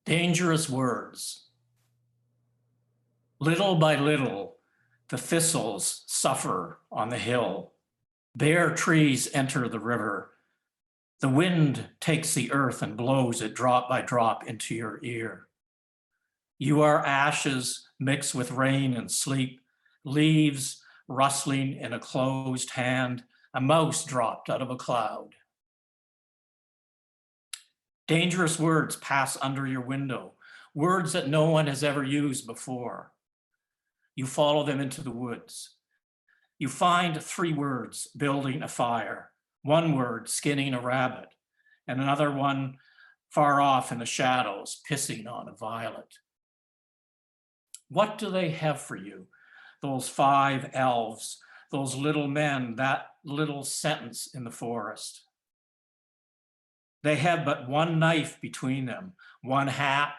Dangerous words. Little by little, the thistles suffer on the hill. Bare trees enter the river. The wind takes the earth and blows it drop by drop into your ear. You are ashes mixed with rain and sleep, leaves rustling in a closed hand, a mouse dropped out of a cloud. Dangerous words pass under your window, words that no one has ever used before. You follow them into the woods. You find 3 words building a fire, 1 word skinning a rabbit, and another one far off in the shadows pissing on a violet. What do they have for you, those 5 elves, those little men, that little sentence in the forest? They have but 1 knife between them, 1 hat,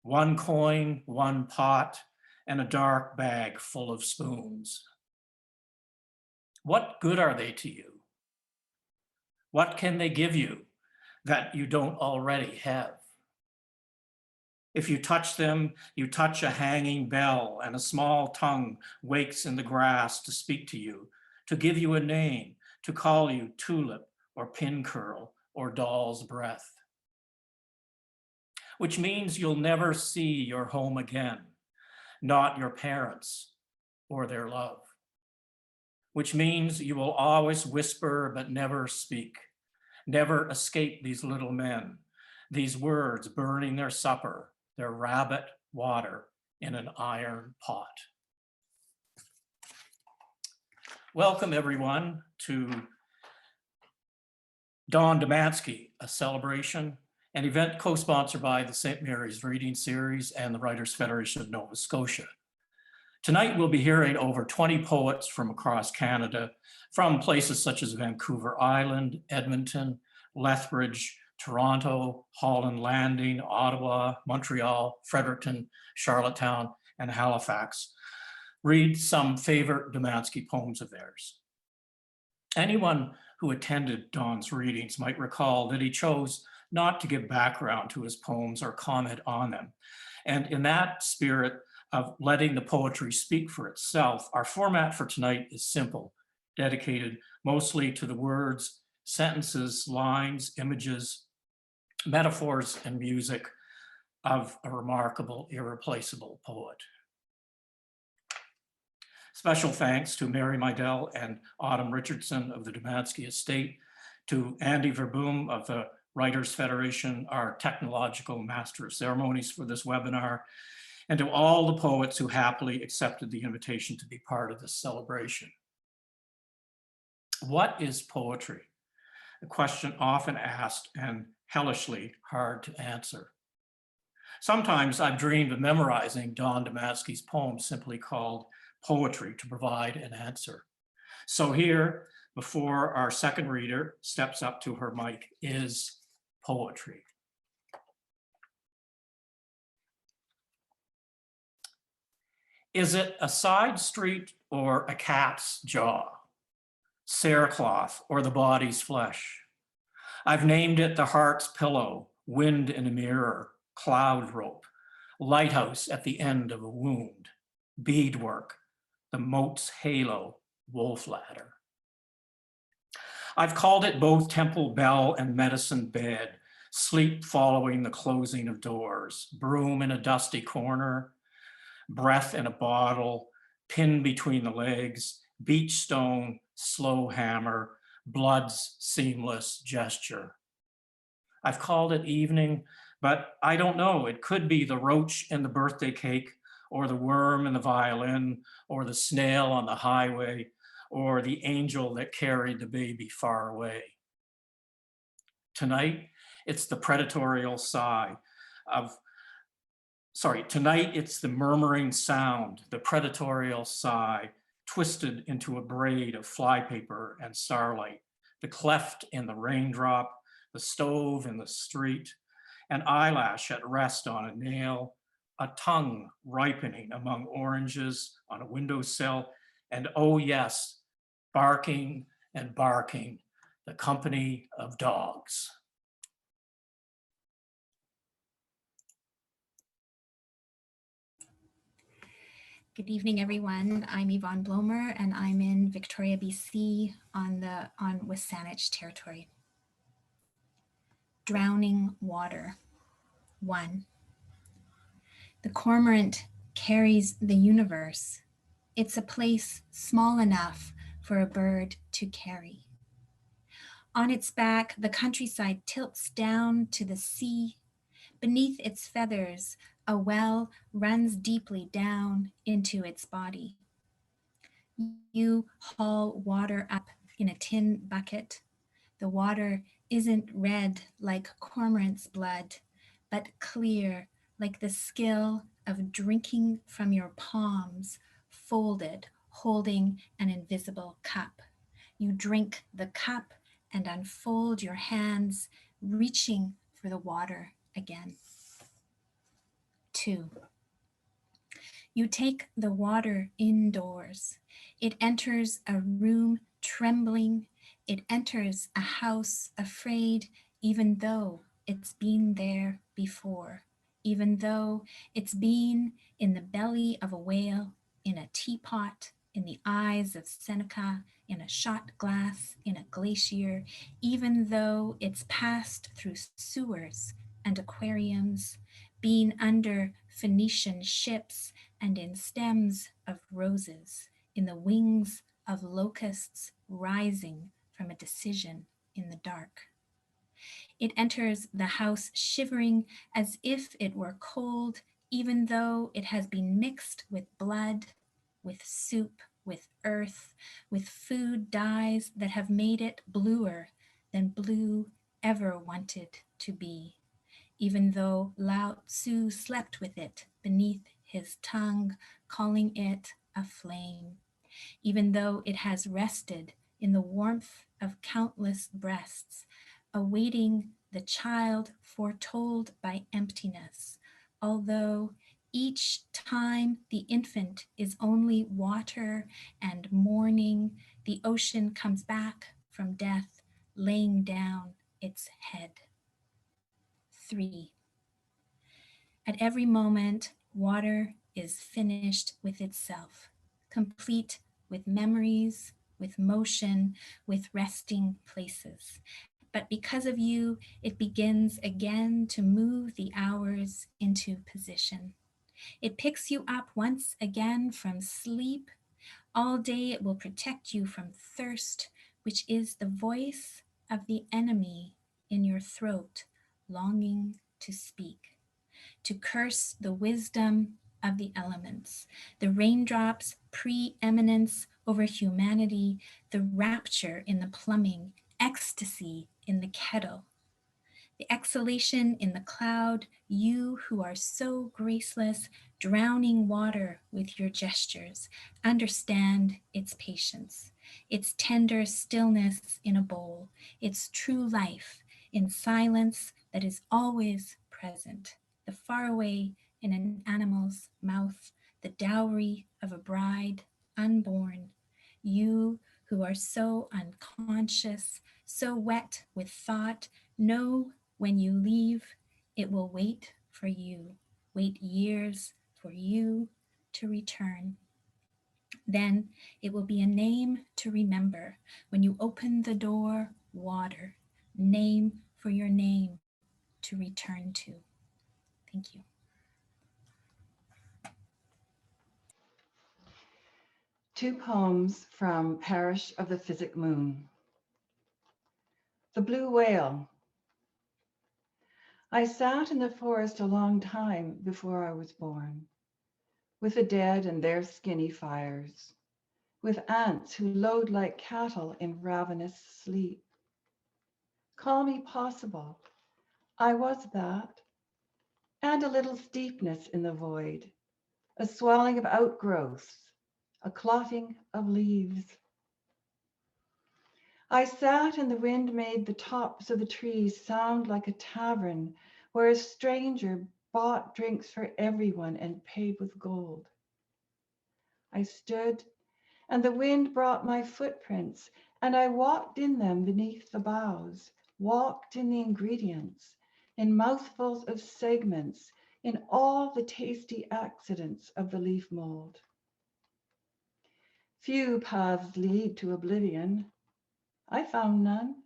1 coin, 1 pot, and a dark bag full of spoons. What good are they to you? What can they give you that you don't already have? If you touch them, you touch a hanging bell, and a small tongue wakes in the grass to speak to you, to give you a name, to call you tulip or pin curl or doll's breath. Which means you'll never see your home again, not your parents or their love. Which means you will always whisper but never speak, never escape these little men, these words burning their supper, their rabbit water in an iron pot. Welcome everyone to Don Domanski, a celebration, an event co-sponsored by the St. Mary's Reading Series and the Writers' Federation of Nova Scotia. Tonight we'll be hearing over 20 poets from across Canada, from places such as Vancouver Island, Edmonton, Lethbridge, Toronto, Holland Landing, Ottawa, Montreal, Fredericton, Charlottetown, and Halifax, read some favorite Domanski poems of theirs. Anyone who attended Don's readings might recall that he chose not to give background to his poems or comment on them. And in that spirit of letting the poetry speak for itself, our format for tonight is simple, dedicated mostly to the words, sentences, lines, images, metaphors, and music of a remarkable, irreplaceable poet. Special thanks to Mary Meidel and Autumn Richardson of the Domanski Estate, to Andy Verboom of the Writers' Federation, our technological master of ceremonies for this webinar, and to all the poets who happily accepted the invitation to be part of this celebration. What is poetry? A question often asked and hellishly hard to answer. Sometimes I've dreamed of memorizing Don Domanski's poem simply called Poetry to provide an answer. So here, before our second reader steps up to her mic, is poetry. Is it a side street or a cat's jaw? Cerecloth or the body's flesh? I've named it the heart's pillow, wind in a mirror, cloud rope, lighthouse at the end of a wound, beadwork, the moat's halo, wolf ladder. I've called it both temple bell and medicine bed, sleep following the closing of doors, broom in a dusty corner, breath in a bottle, pin between the legs, beach stone, slow hammer, blood's seamless gesture. I've called it evening, but I don't know. It could be the roach in the birthday cake, or the worm in the violin, or the snail on the highway, or the angel that carried the baby far away. Tonight, it's the predatorial sigh of, tonight it's the murmuring sound, the predatorial sigh, twisted into a braid of flypaper and starlight, the cleft in the raindrop, the stove in the street, an eyelash at rest on a nail, a tongue ripening among oranges on a windowsill, and oh yes, barking and barking, the company of dogs. Good evening, everyone. I'm Yvonne Blomer, and I'm in Victoria, BC on Wasanich territory. Drowning water. 1. The cormorant carries the universe. It's a place small enough for a bird to carry. On its back, the countryside tilts down to the sea. Beneath its feathers, a well runs deeply down into its body. You haul water up in a tin bucket. The water isn't red like cormorant's blood, but clear like the skill of drinking from your palms, folded, holding an invisible cup. You drink the cup and unfold your hands, reaching for the water again. 2. You take the water indoors. It enters a room trembling. It enters a house afraid, even though it's been there before, even though it's been in the belly of a whale, in a teapot, in the eyes of Seneca, in a shot glass, in a glacier, even though it's passed through sewers and aquariums, been under Phoenician ships and in stems of roses, in the wings of locusts rising from a decision in the dark. It enters the house shivering as if it were cold, even though it has been mixed with blood, with soup, with earth, with food dyes that have made it bluer than blue ever wanted to be, even though Lao Tzu slept with it beneath his tongue, calling it a flame, even though it has rested in the warmth of countless breasts, awaiting the child foretold by emptiness, although each time the infant is only water and mourning, the ocean comes back from death, laying down its head. 3. At every moment, water is finished with itself, complete with memories, with motion, with resting places. But because of you, it begins again to move the hours into position. It picks you up once again from sleep. All day it will protect you from thirst, which is the voice of the enemy in your throat, longing to speak, to curse the wisdom of the elements, the raindrops' preeminence over humanity, the rapture in the plumbing, ecstasy in the kettle, the exhalation in the cloud, you who are so graceless, drowning water with your gestures, understand its patience, its tender stillness in a bowl, its true life in silence that is always present, the faraway in an animal's mouth, the dowry of a bride unborn, you who are so unconscious, so wet with thought, know when you leave, it will wait for you, wait years for you to return. Then it will be a name to remember when you open the door, water, name for your name to return to. Thank you. Two poems from Parish of the Physic Moon. The Blue Whale. I sat in the forest a long time before I was born, with the dead and their skinny fires, with ants who lowed like cattle in ravenous sleep. Call me possible, I was that, and a little steepness in the void, a swelling of outgrowths, a clotting of leaves. I sat and the wind made the tops of the trees sound like a tavern where a stranger bought drinks for everyone and paid with gold. I stood and the wind brought my footprints and I walked in them beneath the boughs, walked in the ingredients, in mouthfuls of segments, in all the tasty accidents of the leaf mold. Few paths lead to oblivion. I found none,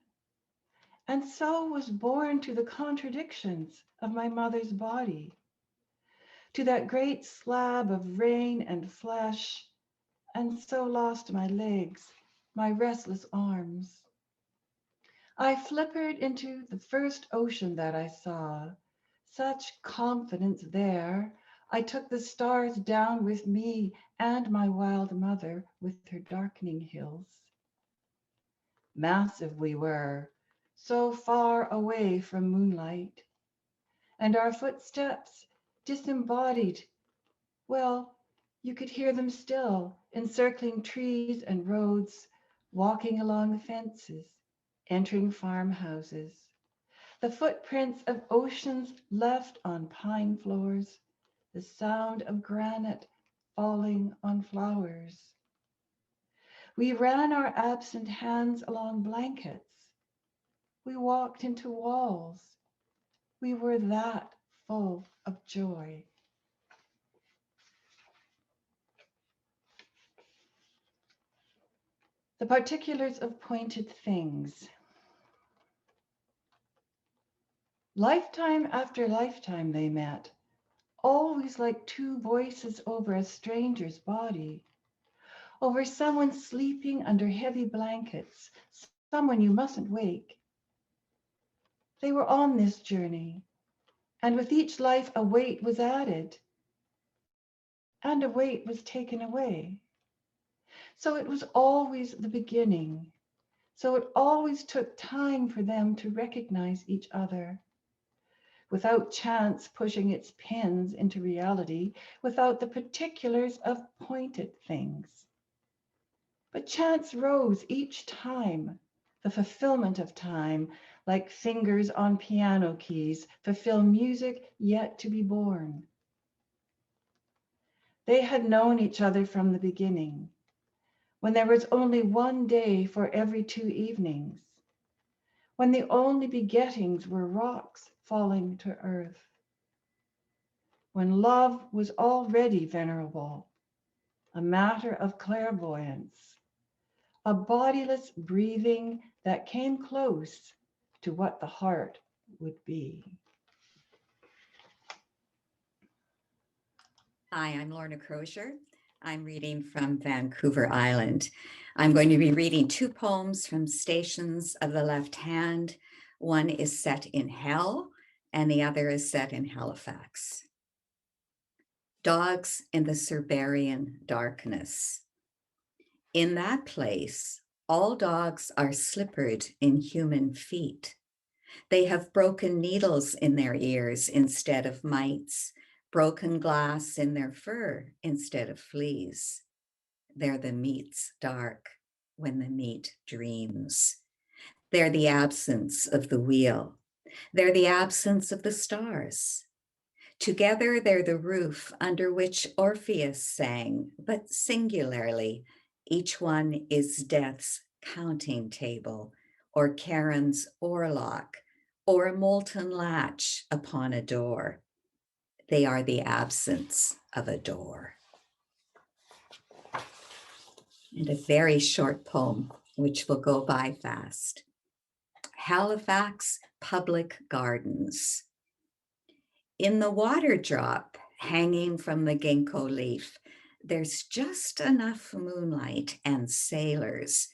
and so was born to the contradictions of my mother's body, to that great slab of rain and flesh, and so lost my legs, my restless arms. I flippered into the first ocean that I saw. Such confidence there. I took the stars down with me and my wild mother with her darkening hills. Massive we were, so far away from moonlight, and our footsteps disembodied. Well, you could hear them still, encircling trees and roads, walking along fences, entering farmhouses. The footprints of oceans left on pine floors, the sound of granite falling on flowers. We ran our absent hands along blankets. We walked into walls. We were that full of joy. The particulars of pointed things. Lifetime after lifetime they met, always like two voices over a stranger's body, over someone sleeping under heavy blankets, someone you mustn't wake. They were on this journey, and with each life a weight was added, and a weight was taken away. So it was always the beginning. So it always took time for them to recognize each other, without chance pushing its pins into reality, without the particulars of pointed things. But chance rose each time, the fulfillment of time, like fingers on piano keys, fulfill music yet to be born. They had known each other from the beginning, when there was only one day for every 2 evenings, when the only begettings were rocks falling to earth, when love was already venerable, a matter of clairvoyance, a bodiless breathing that came close to what the heart would be. Hi, I'm Lorna Crozier. I'm reading from Vancouver Island. I'm going to be reading 2 poems from Stations of the Left Hand. One is set in hell, and the other is set in Halifax. Dogs in the Cerberian darkness. In that place, all dogs are slippered in human feet. They have broken needles in their ears instead of mites, broken glass in their fur instead of fleas. They're the meat's dark when the meat dreams. They're the absence of the wheel. They're the absence of the stars. Together, they're the roof under which Orpheus sang, but singularly, each one is death's counting table, or Charon's oarlock, or a molten latch upon a door. They are the absence of a door. And a very short poem, which will go by fast. Halifax Public Gardens. In the water drop hanging from the ginkgo leaf, there's just enough moonlight and sailors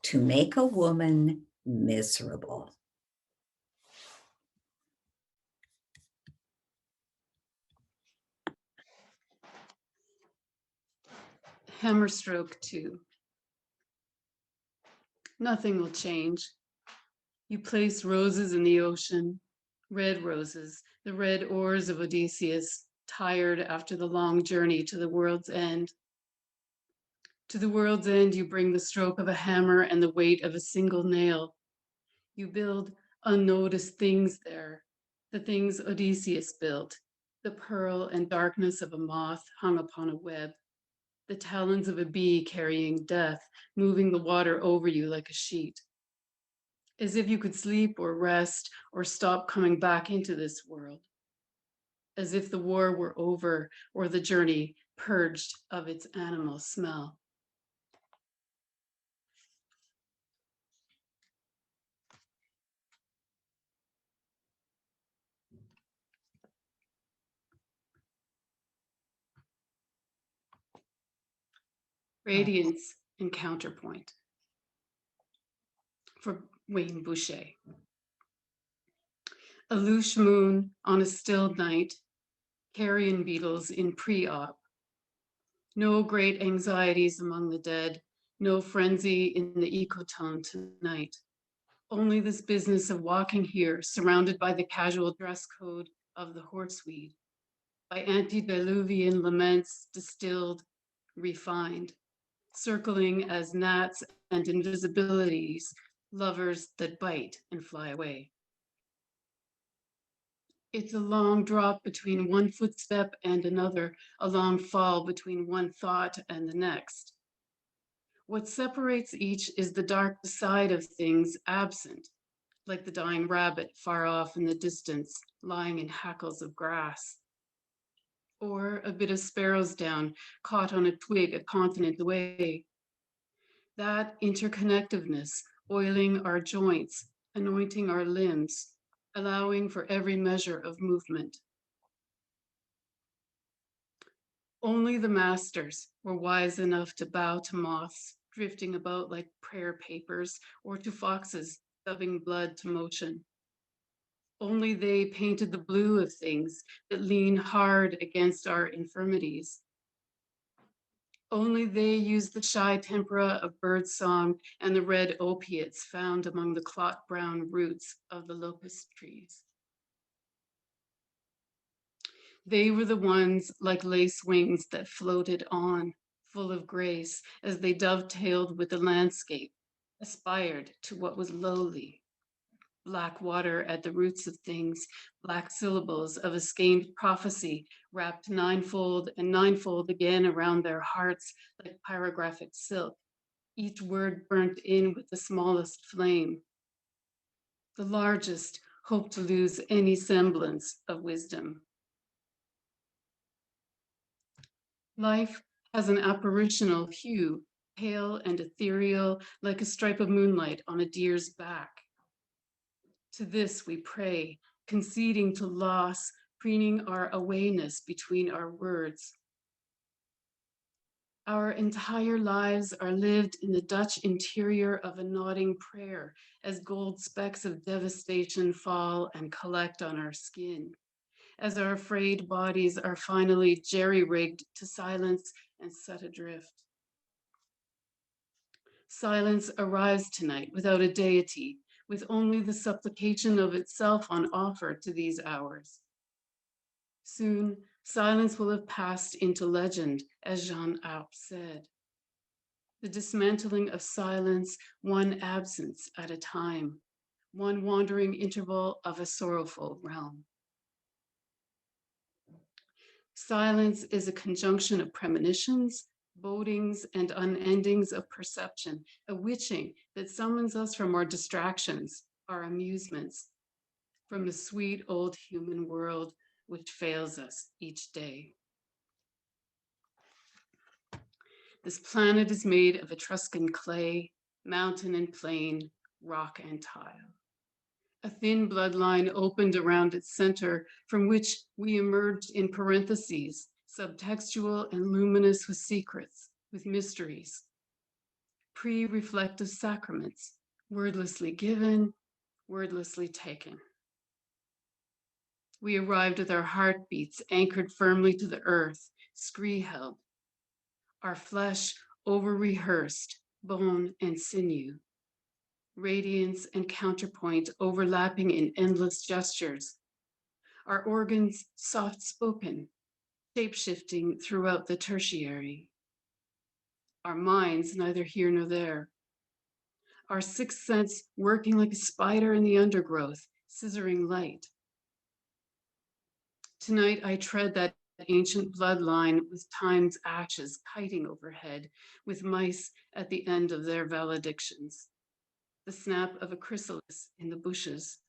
to make a woman miserable. Hammerstroke 2. Nothing will change. You place roses in the ocean, red roses, the red oars of Odysseus, tired after the long journey to the world's end. To the world's end, you bring the stroke of a hammer and the weight of a single nail. You build unnoticed things there, the things Odysseus built, the pearl and darkness of a moth hung upon a web, the talons of a bee carrying death, moving the water over you like a sheet. As if you could sleep or rest or stop coming back into this world. As if the war were over or the journey purged of its animal smell. Radiance and Counterpoint for Wayne Boucher. A louche moon on a still night, carrion beetles in pre-op. No great anxieties among the dead, no frenzy in the ecotone tonight. Only this business of walking here, surrounded by the casual dress code of the horseweed, by antediluvian laments distilled, refined, circling as gnats and invisibilities, lovers that bite and fly away. It's a long drop between one footstep and another, a long fall between one thought and the next. What separates each is the dark side of things absent, like the dying rabbit far off in the distance, lying in hackles of grass. Or a bit of sparrow's down caught on a twig a continent away. That interconnectiveness, oiling our joints, anointing our limbs, allowing for every measure of movement. Only the masters were wise enough to bow to moths drifting about like prayer papers, or to foxes stubbing blood to motion. Only they painted the blue of things that lean hard against our infirmities. Only they used the shy tempera of birdsong and the red opiates found among the clot-brown roots of the locust trees. They were the ones like lace wings that floated on, full of grace, as they dovetailed with the landscape, aspired to what was lowly. Black water at the roots of things, black syllables of a schemed prophecy wrapped ninefold and ninefold again around their hearts like pyrographic silk, each word burnt in with the smallest flame. The largest hoped to lose any semblance of wisdom. Life has an apparitional hue, pale and ethereal, like a stripe of moonlight on a deer's back. To this we pray, conceding to loss, preening our awayness between our words. Our entire lives are lived in the Dutch interior of a nodding prayer as gold specks of devastation fall and collect on our skin, as our frayed bodies are finally jerry-rigged to silence and set adrift. Silence arrives tonight without a deity, with only the supplication of itself on offer to these hours. Soon, silence will have passed into legend, as Jean Arp said. The dismantling of silence, one absence at a time, one wandering interval of a sorrowful realm. Silence is a conjunction of premonitions, bodings, and unendings of perception, a witching that summons us from our distractions, our amusements, from the sweet old human world which fails us each day. This planet is made of Etruscan clay, mountain and plain, rock and tile. A thin bloodline opened around its center, from which we emerged in parentheses, subtextual and luminous with secrets, with mysteries. Pre-reflective sacraments, wordlessly given, wordlessly taken. We arrived with our heartbeats anchored firmly to the earth, scree-held. Our flesh over-rehearsed, bone and sinew. Radiance and counterpoint overlapping in endless gestures. Our organs soft-spoken, shape-shifting throughout the tertiary. Our minds neither here nor there. Our sixth sense working like a spider in the undergrowth, scissoring light. Tonight I tread that ancient bloodline with time's ashes kiting overhead, with mice at the end of their valedictions. The snap of a chrysalis in the bushes.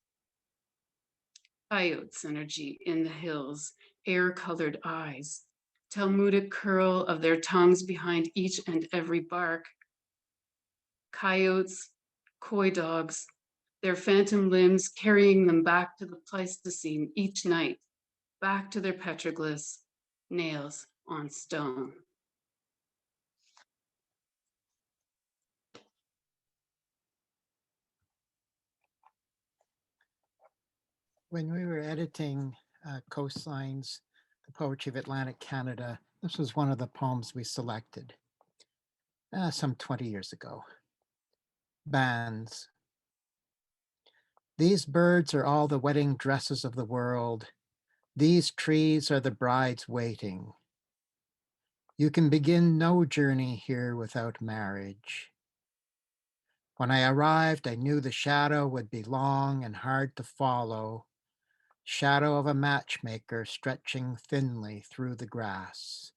Coyotes energy in the hills, air-colored eyes, Talmudic curl of their tongues behind each and every bark. Coyotes, coy dogs, their phantom limbs carrying them back to the Pleistocene each night, back to their petroglyphs, nails on stone. When we were editing Coastlines, the Poetry of Atlantic Canada, this was one of the poems we selected some 20 years ago. Bands. These birds are all the wedding dresses of the world. These trees are the brides waiting. You can begin no journey here without marriage. When I arrived, I knew the shadow would be long and hard to follow. Shadow of a matchmaker stretching thinly through the grass.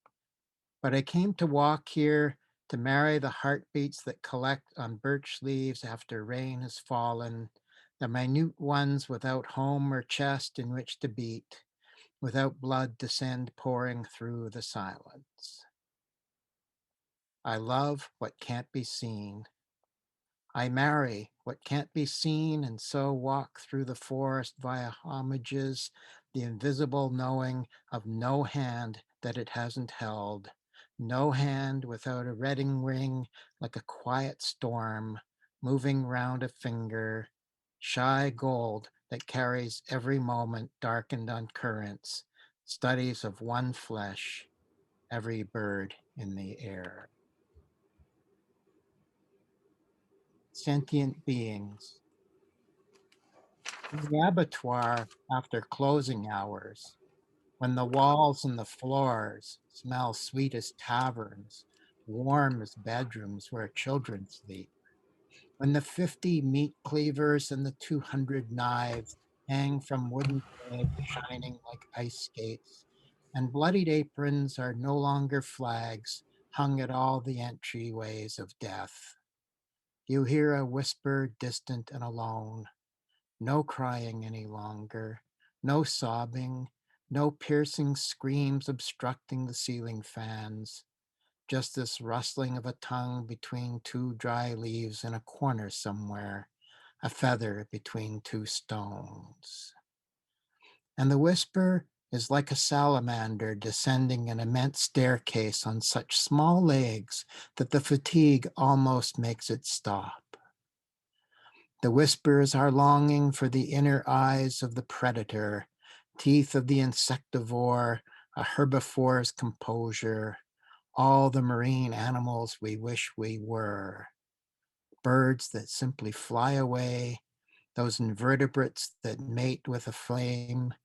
But I came to walk here to marry the heartbeats that collect on birch leaves after rain has fallen, the minute ones without home or chest in which to beat, without blood to send pouring through the silence. I love what can't be seen. I marry what can't be seen, and so walk through the forest via homages, the invisible knowing of no hand that it hasn't held, no hand without a wedding ring, like a quiet storm, moving round a finger, shy gold that carries every moment darkened on currents, studies of one flesh, every bird in the air. Sentient beings. In the abattoir after closing hours, when the walls and the floors smell sweet as taverns, warm as bedrooms where children sleep, when the 50 meat cleavers and the 200 knives hang from wooden pegs shining like ice skates, and bloodied aprons are no longer flags hung at all the entryways of death. You hear a whisper distant and alone. No crying any longer, no sobbing, no piercing screams obstructing the ceiling fans, just this rustling of a tongue between two dry leaves in a corner somewhere, a feather between two stones. And the whisper is like a salamander descending an immense staircase on such small legs that the fatigue almost makes it stop. The whispers are longing for the inner eyes of the predator, teeth of the insectivore, a herbivore's composure, all the marine animals we wish we were, birds that simply fly away, those invertebrates that mate with a flame,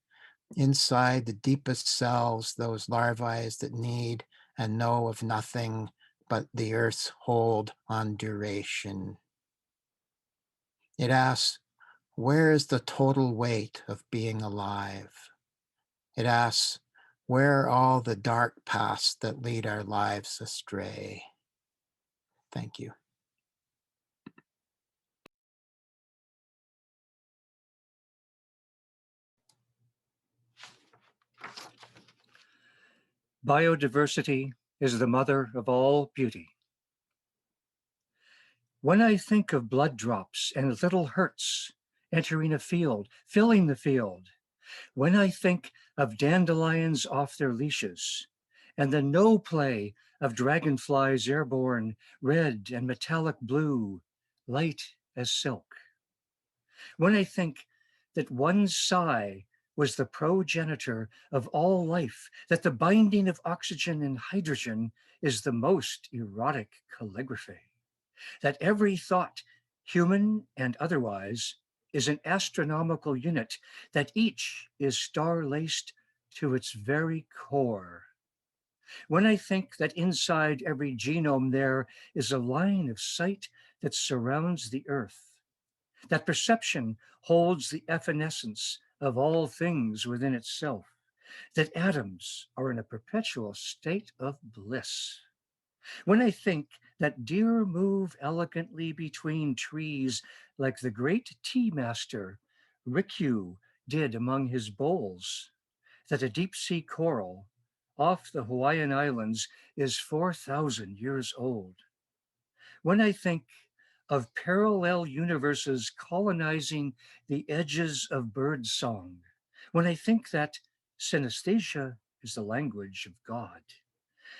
inside the deepest selves, those larvae that need and know of nothing but the earth's hold on duration. It asks, where is the total weight of being alive? It asks, where are all the dark paths that lead our lives astray? Thank you. Biodiversity is the mother of all beauty. When I think of blood drops and little hurts entering a field, filling the field, when I think of dandelions off their leashes and the no play of dragonflies airborne, red and metallic blue, light as silk, when I think that one sigh was the progenitor of all life, that the binding of oxygen and hydrogen is the most erotic calligraphy, that every thought, human and otherwise, is an astronomical unit, that each is star-laced to its very core. When I think that inside every genome there is a line of sight that surrounds the earth, that perception holds the evanescence of all things within itself, that atoms are in a perpetual state of bliss. When I think that deer move elegantly between trees like the great tea master Rikyū did among his bowls, that a deep sea coral off the Hawaiian Islands is 4,000 years old. When I think of parallel universes colonizing the edges of birdsong, when I think that synesthesia is the language of God,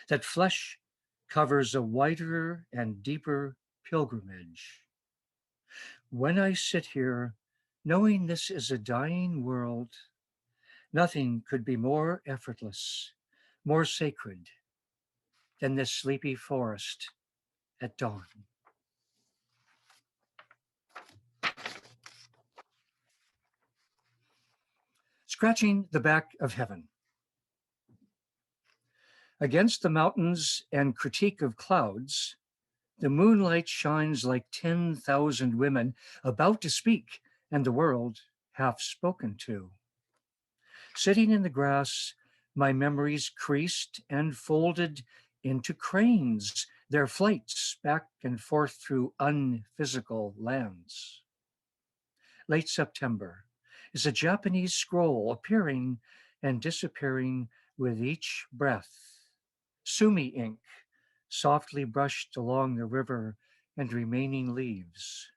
that flesh covers a wider and deeper pilgrimage. When I sit here Knowing this is a dying world, nothing could be more effortless, more sacred than this sleepy forest at dawn. Scratching the back of heaven. Against the mountains and critique of clouds, the moonlight shines like 10,000 women about to speak and the world half spoken to. Sitting in the grass, my memories creased and folded into cranes, their flights back and forth through unphysical lands. Late September is a Japanese scroll appearing and disappearing with each breath. Sumi ink softly brushed along the river and remaining leaves.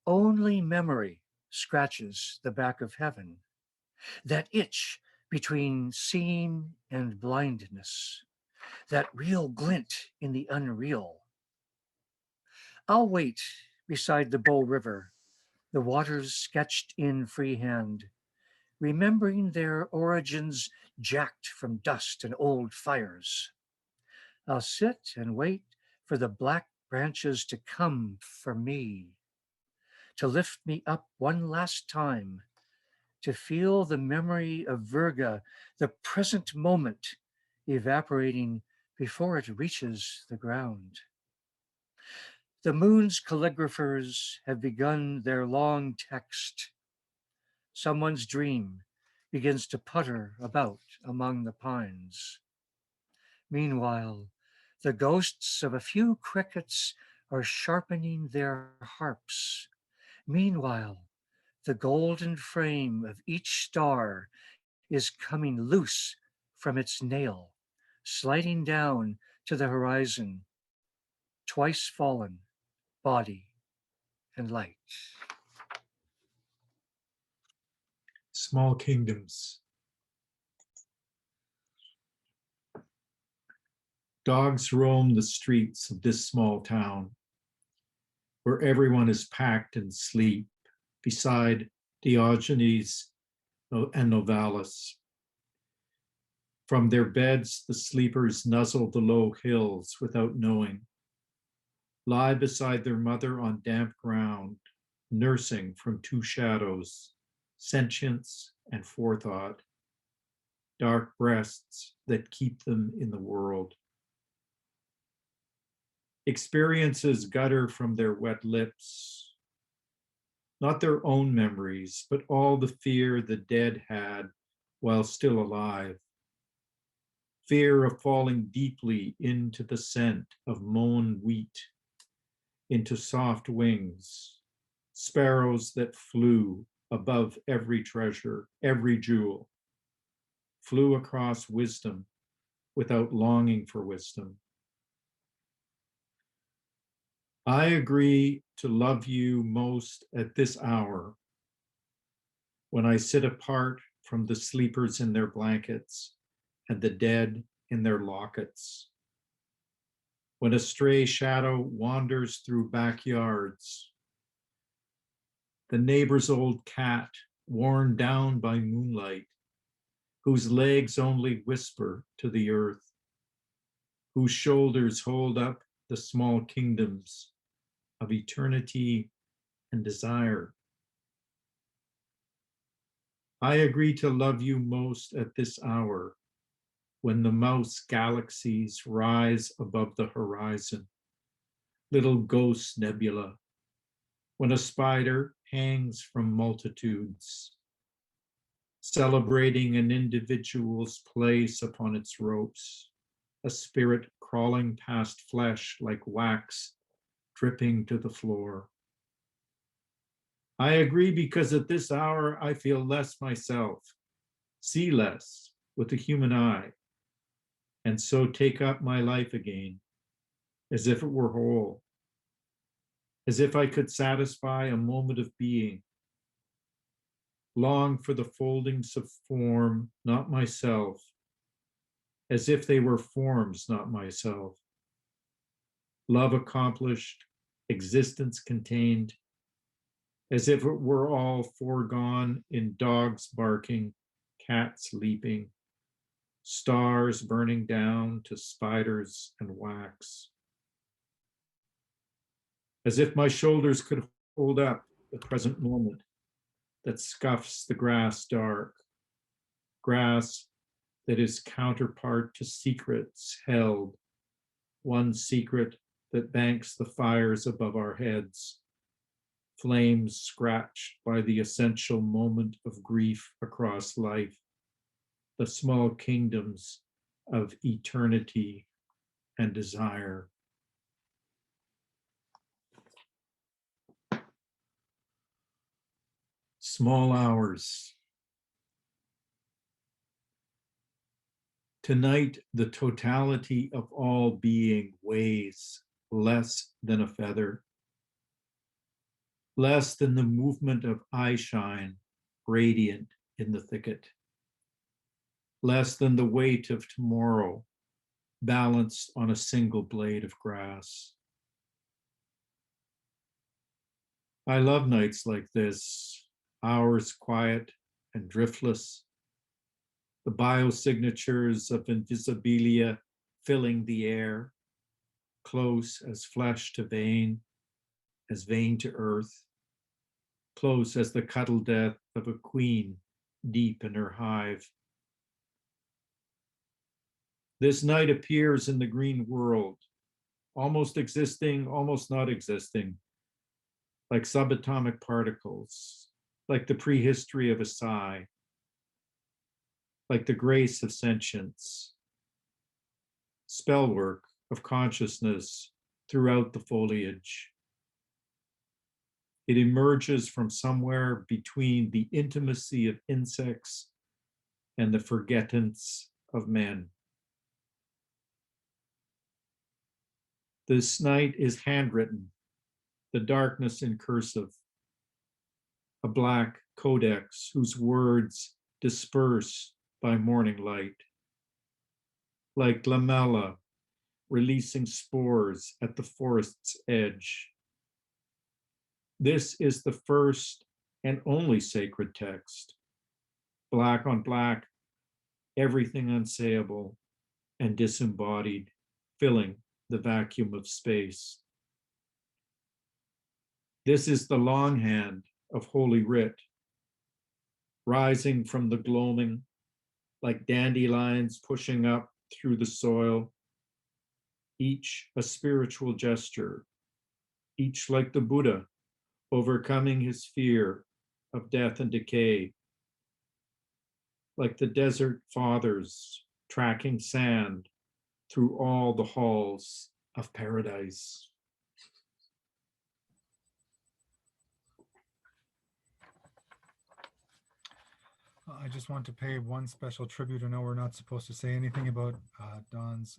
Only memory scratches the back of heaven, that itch between seeing and blindness, that real glint in the unreal. I'll wait beside the Bow River, the waters sketched in freehand, remembering their origins jacked from dust and old fires. I'll sit and wait for the black branches to come for me, to lift me up one last time, to feel the memory of Virga, the present moment, evaporating before it reaches the ground. The moon's calligraphers have begun their long text. Someone's dream begins to putter about among the pines. Meanwhile, the ghosts of a few crickets are sharpening their harps. Meanwhile, the golden frame of each star is coming loose from its nail, sliding down to the horizon, twice fallen, body and light. Small kingdoms. Dogs roam the streets of this small town, where everyone is packed in sleep beside Diogenes and Novalis. From their beds, the sleepers nuzzle the low hills without knowing, lie beside their mother on damp ground, nursing from two shadows, sentience and forethought, dark breasts that keep them in the world. Experiences gutter from their wet lips, not their own memories, but all the fear the dead had while still alive. Fear of falling deeply into the scent of mown wheat, into soft wings, sparrows that flew above every treasure, every jewel, flew across wisdom without longing for wisdom. I agree to love you most at this hour, when I sit apart from the sleepers in their blankets and the dead in their lockets. When a stray shadow wanders through backyards, the neighbor's old cat, worn down by moonlight, whose legs only whisper to the earth, whose shoulders hold up the small kingdoms of eternity and desire. I agree to love you most at this hour, when the mouse galaxies rise above the horizon, little ghost nebula, when a spider hangs from multitudes, celebrating an individual's place upon its ropes, a spirit crawling past flesh like wax dripping to the floor. I agree because at this hour I feel less myself, see less with the human eye, and so take up my life again, as if it were whole, as if I could satisfy a moment of being, long for the foldings of form, not myself, as if they were forms, not myself. Love accomplished, existence contained, as if it were all foregone in dogs barking, cats leaping, stars burning down to spiders and wax. As if my shoulders could hold up the present moment that scuffs the grass dark, grass that is counterpart to secrets held, one secret that banks the fires above our heads, flames scratched by the essential moment of grief across life, the small kingdoms of eternity and desire. Small hours. Tonight, the totality of all being weighs less than a feather, less than the movement of eye shine radiant in the thicket, less than the weight of tomorrow balanced on a single blade of grass. I love nights like this, hours quiet and driftless, the biosignatures of invisibilia filling the air, close as flesh to vein, as vein to earth, close as the cuddle death of a queen deep in her hive. This night appears in the green world, almost existing, almost not existing, like subatomic particles, like the prehistory of a sigh, like the grace of sentience, spellwork of consciousness throughout the foliage. It emerges from somewhere between the intimacy of insects and the forgettance of men. This night is handwritten, the darkness in cursive, a black codex whose words disperse by morning light, like lamella releasing spores at the forest's edge. This is the first and only sacred text, black on black, everything unsayable and disembodied, filling the vacuum of space. This is the longhand of Holy Writ, rising from the gloaming like dandelions pushing up through the soil, each a spiritual gesture, each like the Buddha, overcoming his fear of death and decay, like the desert fathers tracking sand through all the halls of paradise. I just want to pay one special tribute. I know we're not supposed to say anything about Don's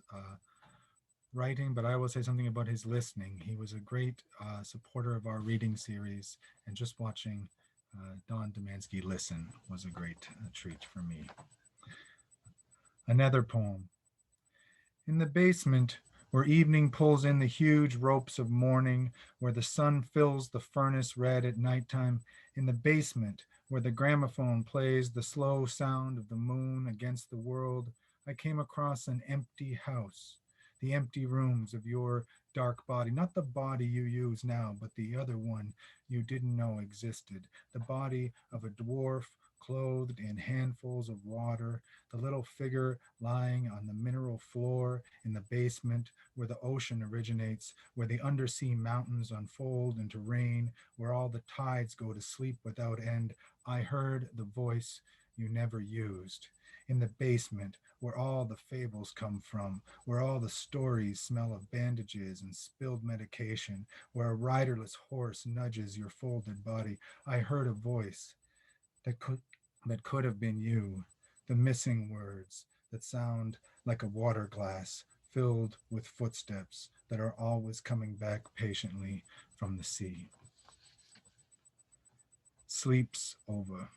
writing, but I will say something about his listening. He was a great supporter of our reading series, and just watching Don Domanski listen was a great treat for me. Another poem. In the basement, where evening pulls in the huge ropes of morning, where the sun fills the furnace red at nighttime, in the basement, where the gramophone plays the slow sound of the moon against the world, I came across an empty house, the empty rooms of your dark body, not the body you use now, but the other one you didn't know existed, the body of a dwarf clothed in handfuls of water, the little figure lying on the mineral floor in the basement where the ocean originates, where the undersea mountains unfold into rain, where all the tides go to sleep without end. I heard the voice you never used. In the basement, where all the fables come from, where all the stories smell of bandages and spilled medication, where a riderless horse nudges your folded body, I heard a voice that could have been you, the missing words that sound like a water glass filled with footsteps that are always coming back patiently from the sea. Sleep's over.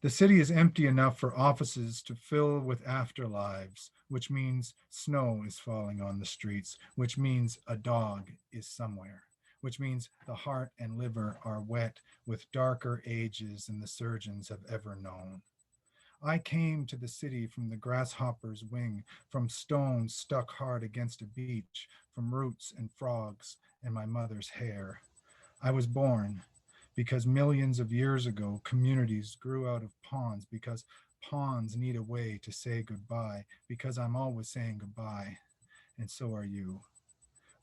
The city is empty enough for offices to fill with afterlives, which means snow is falling on the streets, which means a dog is somewhere, which means the heart and liver are wet with darker ages than the surgeons have ever known. I came to the city from the grasshopper's wing, from stones stuck hard against a beach, from roots and frogs and my mother's hair. I was born because millions of years ago, communities grew out of ponds, because ponds need a way to say goodbye, because I'm always saying goodbye, and so are you.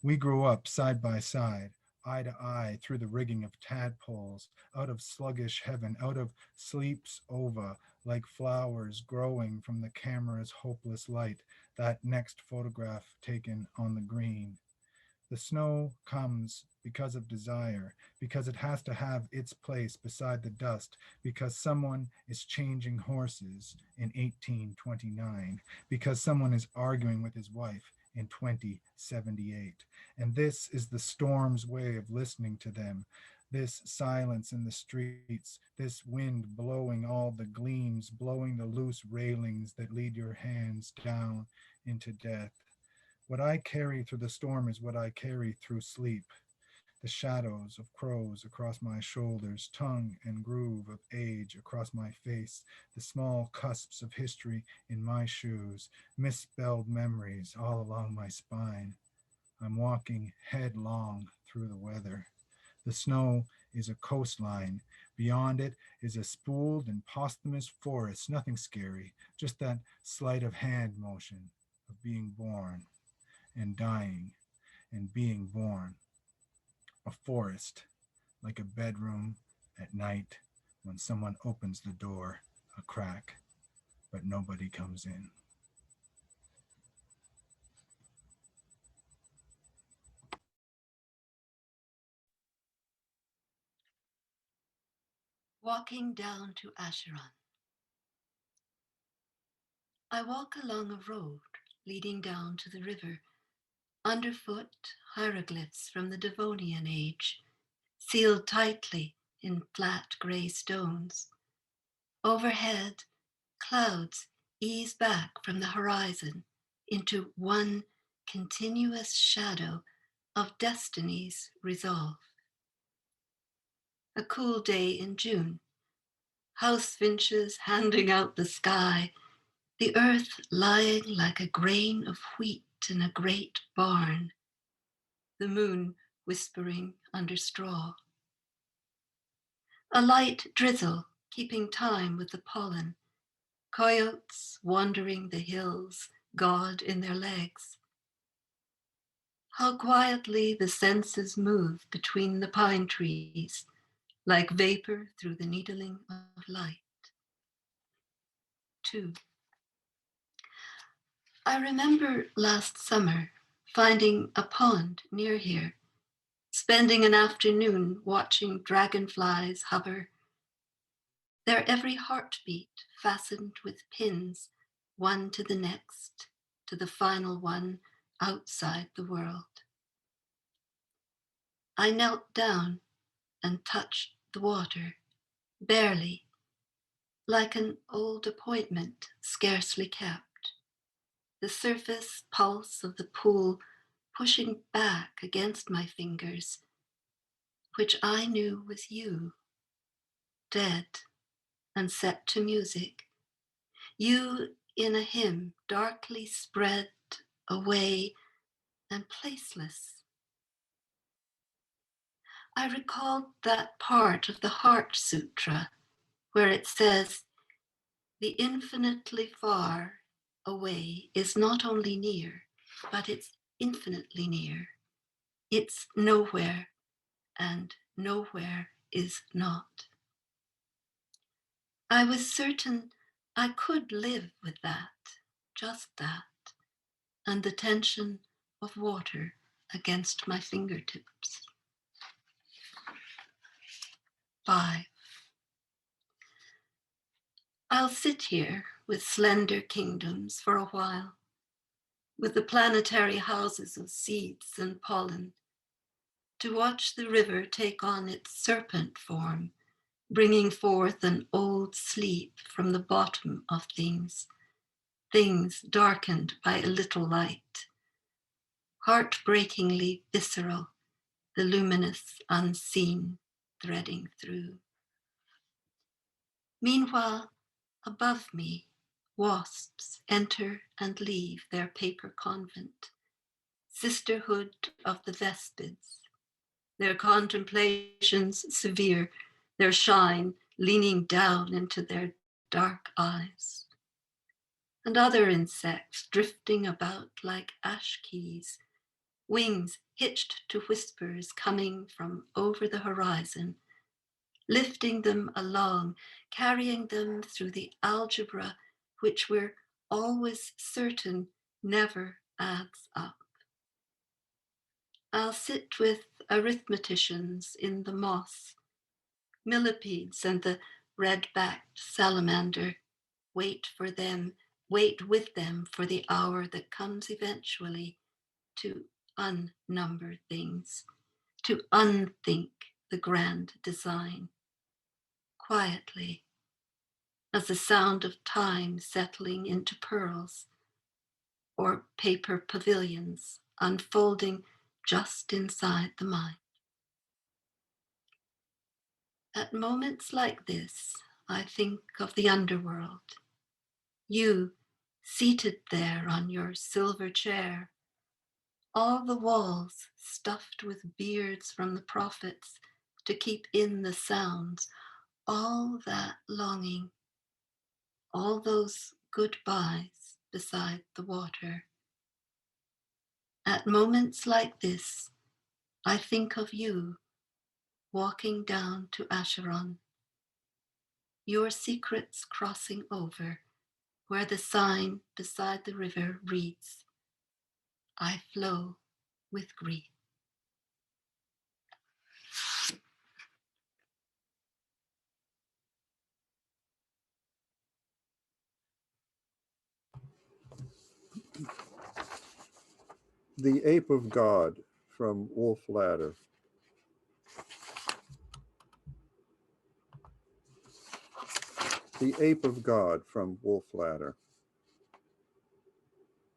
We grew up side by side, eye to eye, through the rigging of tadpoles, out of sluggish heaven, out of sleep's ova, like flowers growing from the camera's hopeless light, that next photograph taken on the green. The snow comes because of desire, because it has to have its place beside the dust, because someone is changing horses in 1829, because someone is arguing with his wife in 2078. And this is the storm's way of listening to them. This silence in the streets, this wind blowing all the gleams, blowing the loose railings that lead your hands down into death. What I carry through the storm is what I carry through sleep. The shadows of crows across my shoulders, tongue and groove of age across my face, the small cusps of history in my shoes, misspelled memories all along my spine. I'm walking headlong through the weather. The snow is a coastline. Beyond it is a spooled and posthumous forest, nothing scary, just that sleight of hand motion of being born and dying and being born. A forest, like a bedroom at night when someone opens the door a crack, but nobody comes in. Walking down to Acheron. I walk along a road leading down to the river. Underfoot, hieroglyphs from the Devonian age, sealed tightly in flat grey stones. Overhead, clouds ease back from the horizon into one continuous shadow of destiny's resolve. A cool day in June, house finches handing out the sky, the earth lying like a grain of wheat in a great barn, the moon whispering under straw. A light drizzle keeping time with the pollen, coyotes wandering the hills, God in their legs. How quietly the senses move between the pine trees, like vapor through the needling of light. 2. I remember last summer finding a pond near here, spending an afternoon watching dragonflies hover, their every heartbeat fastened with pins, one to the next, to the final one outside the world. I knelt down and touched the water, barely, like an old appointment scarcely kept. The surface pulse of the pool pushing back against my fingers, which I knew was you, dead and set to music. You in a hymn darkly spread away and placeless. I recalled that part of the Heart Sutra where it says, the infinitely far away is not only near, but it's infinitely near. It's nowhere, and nowhere is not. I was certain I could live with that, just that, and the tension of water against my fingertips. 5. I'll sit here with slender kingdoms for a while, with the planetary houses of seeds and pollen, to watch the river take on its serpent form, bringing forth an old sleep from the bottom of things, things darkened by a little light, heartbreakingly visceral, the luminous unseen threading through. Meanwhile, above me, wasps enter and leave their paper convent, sisterhood of the Vespids, their contemplations severe, their shine leaning down into their dark eyes. And other insects drifting about like ash keys, wings hitched to whispers coming from over the horizon, lifting them along, carrying them through the algebra which we're always certain never adds up. I'll sit with arithmeticians in the moss, millipedes and the red-backed salamander, wait with them for the hour that comes eventually to unnumber things, to unthink the grand design. Quietly, as the sound of time settling into pearls, or paper pavilions unfolding just inside the mind. At moments like this, I think of the underworld. You, seated there on your silver chair, all the walls stuffed with beards from the prophets to keep in the sounds, all that longing, all those goodbyes beside the water. At moments like this, I think of you walking down to Acheron, your secrets crossing over where the sign beside the river reads, I flow with grief. The Ape of God from Wolf Ladder. The Ape of God from Wolf Ladder.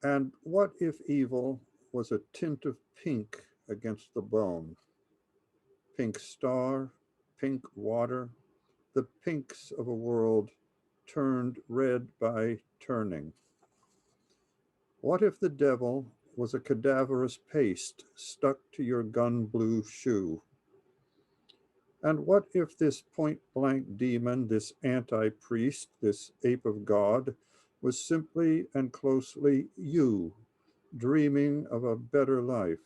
And what if evil was a tint of pink against the bone? Pink star, pink water, the pinks of a world turned red by turning. What if the devil was a cadaverous paste stuck to your gun blue shoe? And what if this point-blank demon, this anti-priest, this ape of God, was simply and closely you, dreaming of a better life,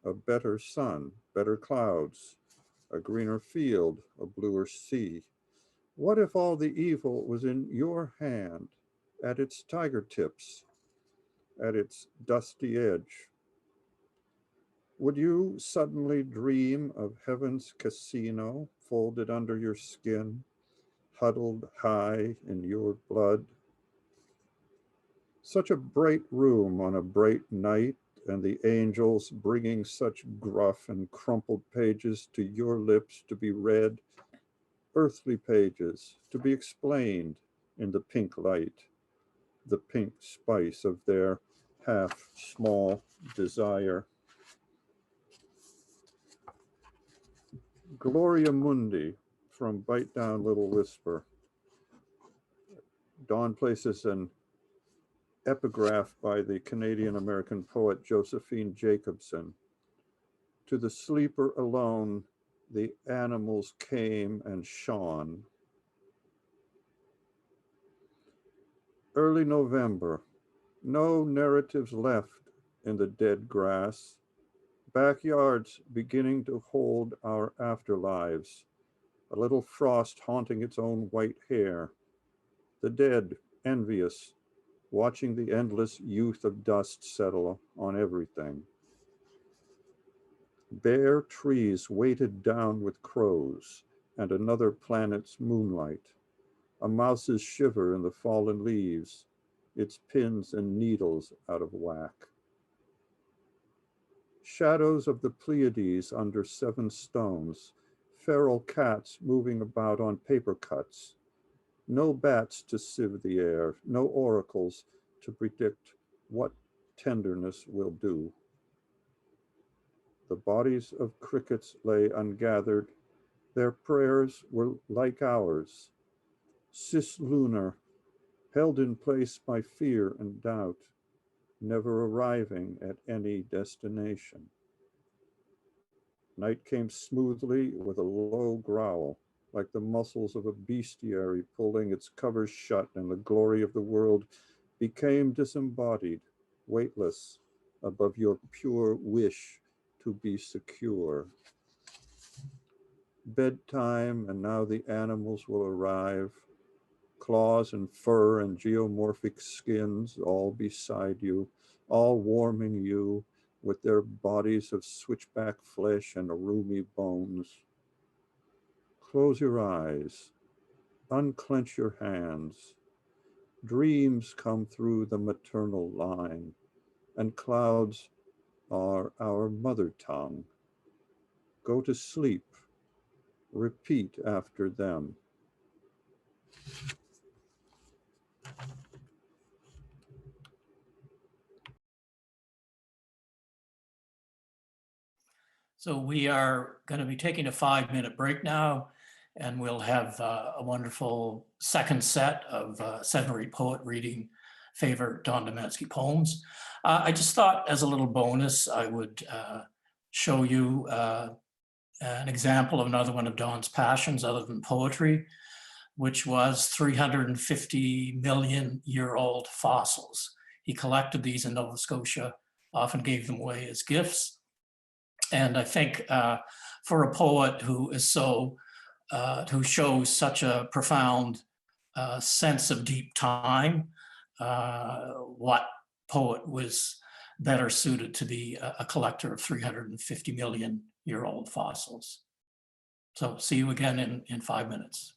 a better sun, better clouds, a greener field, a bluer sea? What if all the evil was in your hand, at its tiger tips, at its dusty edge? Would you suddenly dream of heaven's casino folded under your skin, huddled high in your blood? Such a bright room on a bright night, and the angels bringing such gruff and crumpled pages to your lips to be read, earthly pages to be explained in the pink light, the pink spice of their half-small desire. Gloria Mundi from Bite Down Little Whisper. Dawn places an epigraph by the Canadian-American poet Josephine Jacobson. To the sleeper alone, the animals came and shone. Early November, no narratives left in the dead grass. Backyards beginning to hold our afterlives. A little frost haunting its own white hair. The dead, envious, watching the endless youth of dust settle on everything. Bare trees weighted down with crows and another planet's moonlight. A mouse's shiver in the fallen leaves, its pins and needles out of whack. Shadows of the Pleiades under 7 stones, feral cats moving about on paper cuts. No bats to sieve the air, no oracles to predict what tenderness will do. The bodies of crickets lay ungathered. Their prayers were like ours, cislunar, held in place by fear and doubt, never arriving at any destination. Night came smoothly with a low growl, like the muscles of a bestiary pulling its covers shut, and the glory of the world became disembodied, weightless, above your pure wish to be secure. Bedtime, and now the animals will arrive, claws and fur and geomorphic skins, all beside you, all warming you with their bodies of switchback flesh and roomy bones. Close your eyes, unclench your hands. Dreams come through the maternal line, and clouds are our mother tongue. Go to sleep, repeat after them. So we are going to be taking a 5-minute break now, and we'll have a wonderful second set of 7 or 8 poet reading favorite Don Domanski poems. I just thought as a little bonus, I would show you an example of another one of Don's passions other than poetry, which was 350 million year old fossils. He collected these in Nova Scotia, often gave them away as gifts. And I think for a poet who is so, who shows such a profound sense of deep time, what poet was better suited to be a collector of 350 million year old fossils? So see you again in 5 minutes.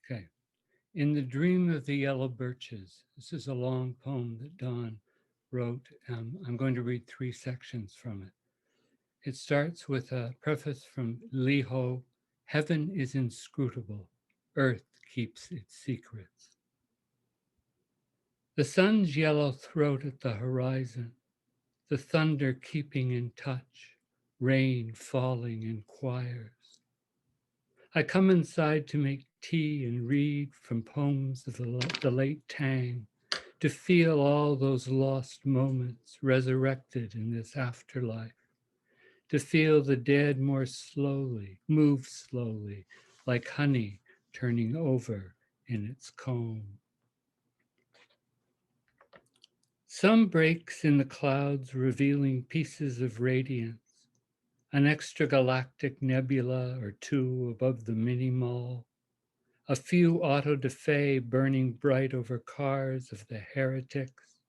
Okay. In the Dream of the Yellow Birches, this is a long poem that Dawn wrote. I'm going to read 3 sections from it. It starts with a preface from Liho, "Heaven is inscrutable, earth keeps its secrets." The sun's yellow throat at the horizon, the thunder keeping in touch, rain falling in choirs. I come inside to make tea and read from poems of the late Tang, to feel all those lost moments resurrected in this afterlife, to feel the dead more slowly, move slowly, like honey turning over in its comb. Some breaks in the clouds revealing pieces of radiance, an extragalactic nebula or 2 above the mini-mall, a few auto-da-fe burning bright over cars of the heretics.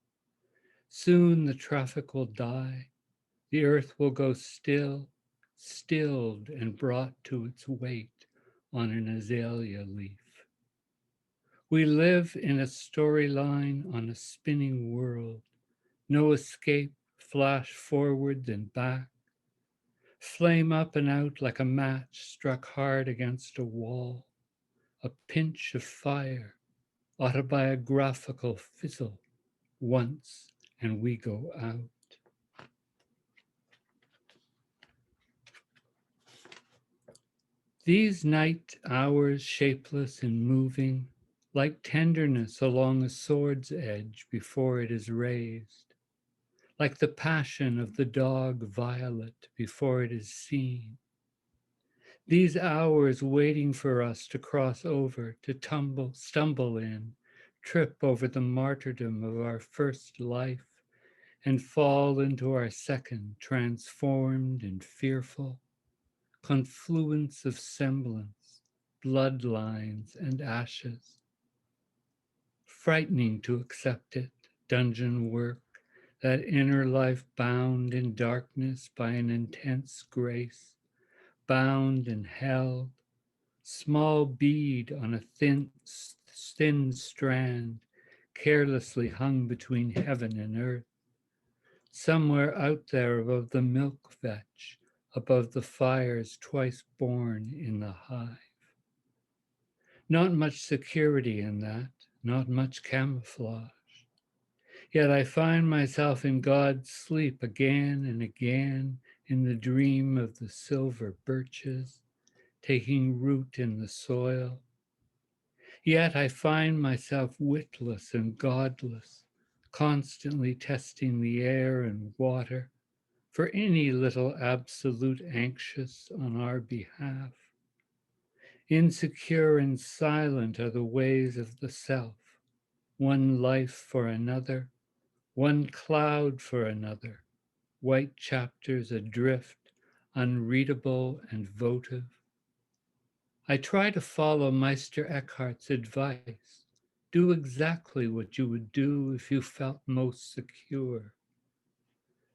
Soon the traffic will die, the earth will go still, stilled and brought to its weight on an azalea leaf. We live in a storyline on a spinning world, no escape, flash forward then back, flame up and out like a match struck hard against a wall, a pinch of fire, autobiographical fizzle, once and we go out. These night hours shapeless and moving, like tenderness along a sword's edge before it is raised, like the passion of the dog violet before it is seen. These hours waiting for us to cross over, to stumble in, trip over the martyrdom of our first life, and fall into our second, transformed and fearful, confluence of semblance, bloodlines and ashes. Frightening to accept it, dungeon work, that inner life bound in darkness by an intense grace, bound and held, small bead on a thin strand, carelessly hung between heaven and earth. Somewhere out there above the milk vetch, above the fires twice born in the hive. Not much security in that, not much camouflage. Yet I find myself in God's sleep again and again in the dream of the silver birches, taking root in the soil. Yet I find myself witless and godless, constantly testing the air and water for any little absolute anxious on our behalf. Insecure and silent are the ways of the self, one life for another, one cloud for another, white chapters adrift, unreadable and votive. I try to follow Meister Eckhart's advice. Do exactly what you would do if you felt most secure.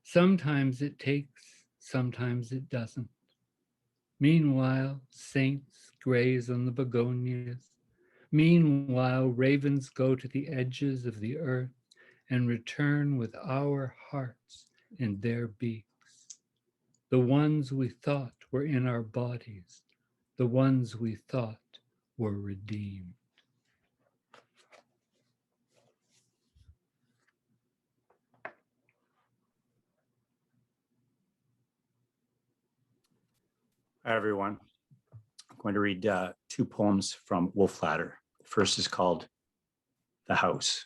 Sometimes it takes, sometimes it doesn't. Meanwhile, saints graze on the begonias. Meanwhile, ravens go to the edges of the earth and return with our hearts in their beaks. The ones we thought were in our bodies, the ones we thought were redeemed. Hi, everyone. I'm going to read 2 poems from Wolfladder. The first is called The House.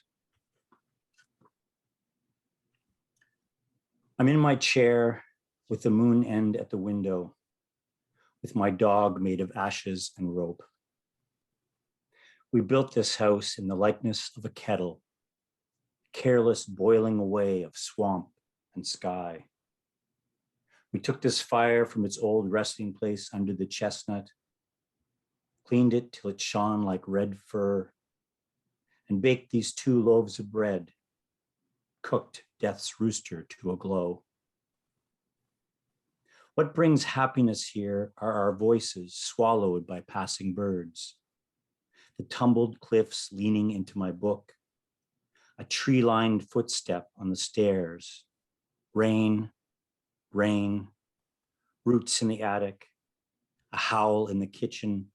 I'm in my chair with the moon end at the window, with my dog made of ashes and rope. We built this house in the likeness of a kettle, careless boiling away of swamp and sky. We took this fire from its old resting place under the chestnut, cleaned it till it shone like red fur, and baked these 2 loaves of bread, cooked death's rooster to a glow. What brings happiness here are our voices swallowed by passing birds, the tumbled cliffs leaning into my book, a tree-lined footstep on the stairs, rain, rain, roots in the attic, a howl in the kitchen,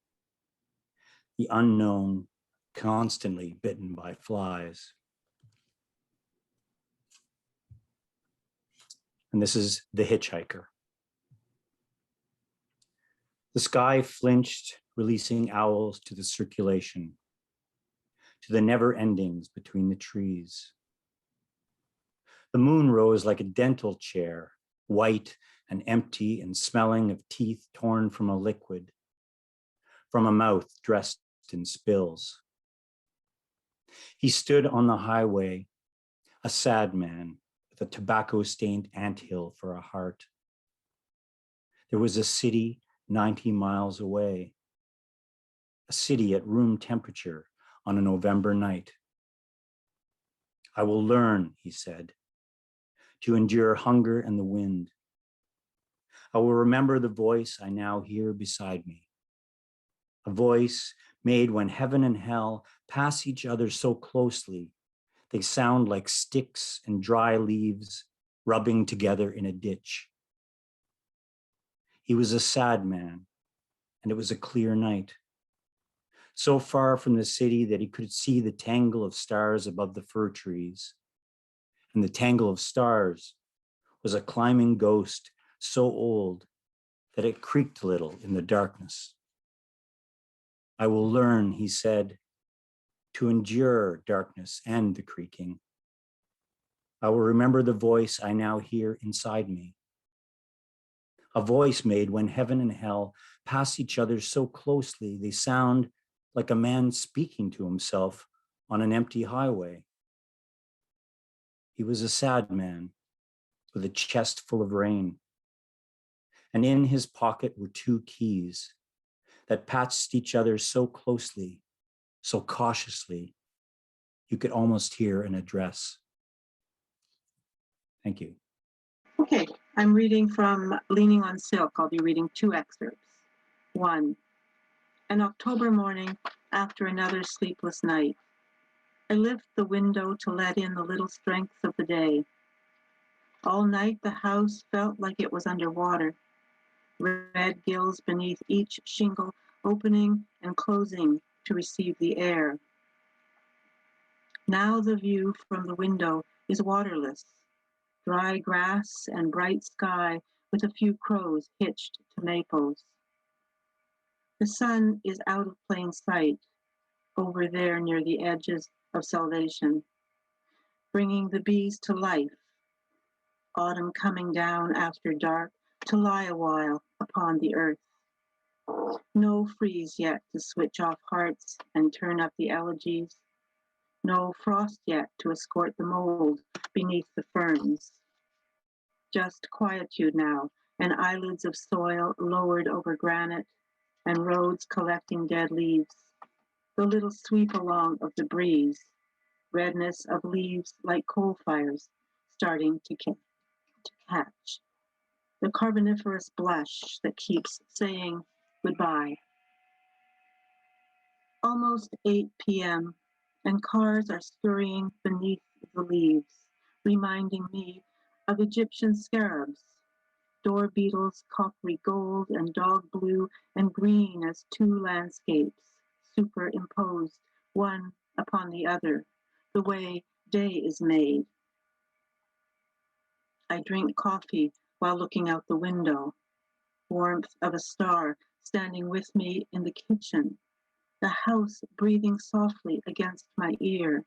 the unknown constantly bitten by flies. And this is The Hitchhiker. The sky flinched, releasing owls to the circulation, to the never endings between the trees. The moon rose like a dental chair, white and empty and smelling of teeth torn from a liquid, from a mouth dressed in spills. He stood on the highway, a sad man with a tobacco-stained anthill for a heart. There was a city 90 miles away, a city at room temperature on a November night. I will learn, he said, to endure hunger and the wind. I will remember the voice I now hear beside me, a voice made when heaven and hell pass each other so closely, they sound like sticks and dry leaves rubbing together in a ditch. He was a sad man, and it was a clear night, so far from the city that he could see the tangle of stars above the fir trees. And the tangle of stars was a climbing ghost so old that it creaked a little in the darkness. I will learn, he said, to endure darkness and the creaking. I will remember the voice I now hear inside me, a voice made when heaven and hell pass each other so closely they sound like a man speaking to himself on an empty highway. He was a sad man with a chest full of rain, and in his pocket were 2 keys that patched each other so closely, so cautiously, you could almost hear an address. Thank you. Okay, I'm reading from Leaning on Silk. I'll be reading 2 excerpts. 1. An October morning after another sleepless night. I lift the window to let in the little strength of the day. All night the house felt like it was underwater. Red gills beneath each shingle opening and closing to receive the air. Now the view from the window is waterless. Dry grass and bright sky with a few crows hitched to maples. The sun is out of plain sight over there near the edges of salvation, bringing the bees to life. Autumn coming down after dark to lie a while upon the earth. No freeze yet to switch off hearts and turn up the elegies. No frost yet to escort the mold beneath the ferns. Just quietude now, and eyelids of soil lowered over granite, and roads collecting dead leaves. The little sweep along of the breeze, redness of leaves like coal fires starting to catch. The carboniferous blush that keeps saying goodbye. Almost 8 p.m., and cars are scurrying beneath the leaves, reminding me of Egyptian scarabs, door beetles, coppery gold and dog blue and green as 2 landscapes, superimposed one upon the other, the way day is made. I drink coffee while looking out the window, warmth of a star standing with me in the kitchen, the house breathing softly against my ear,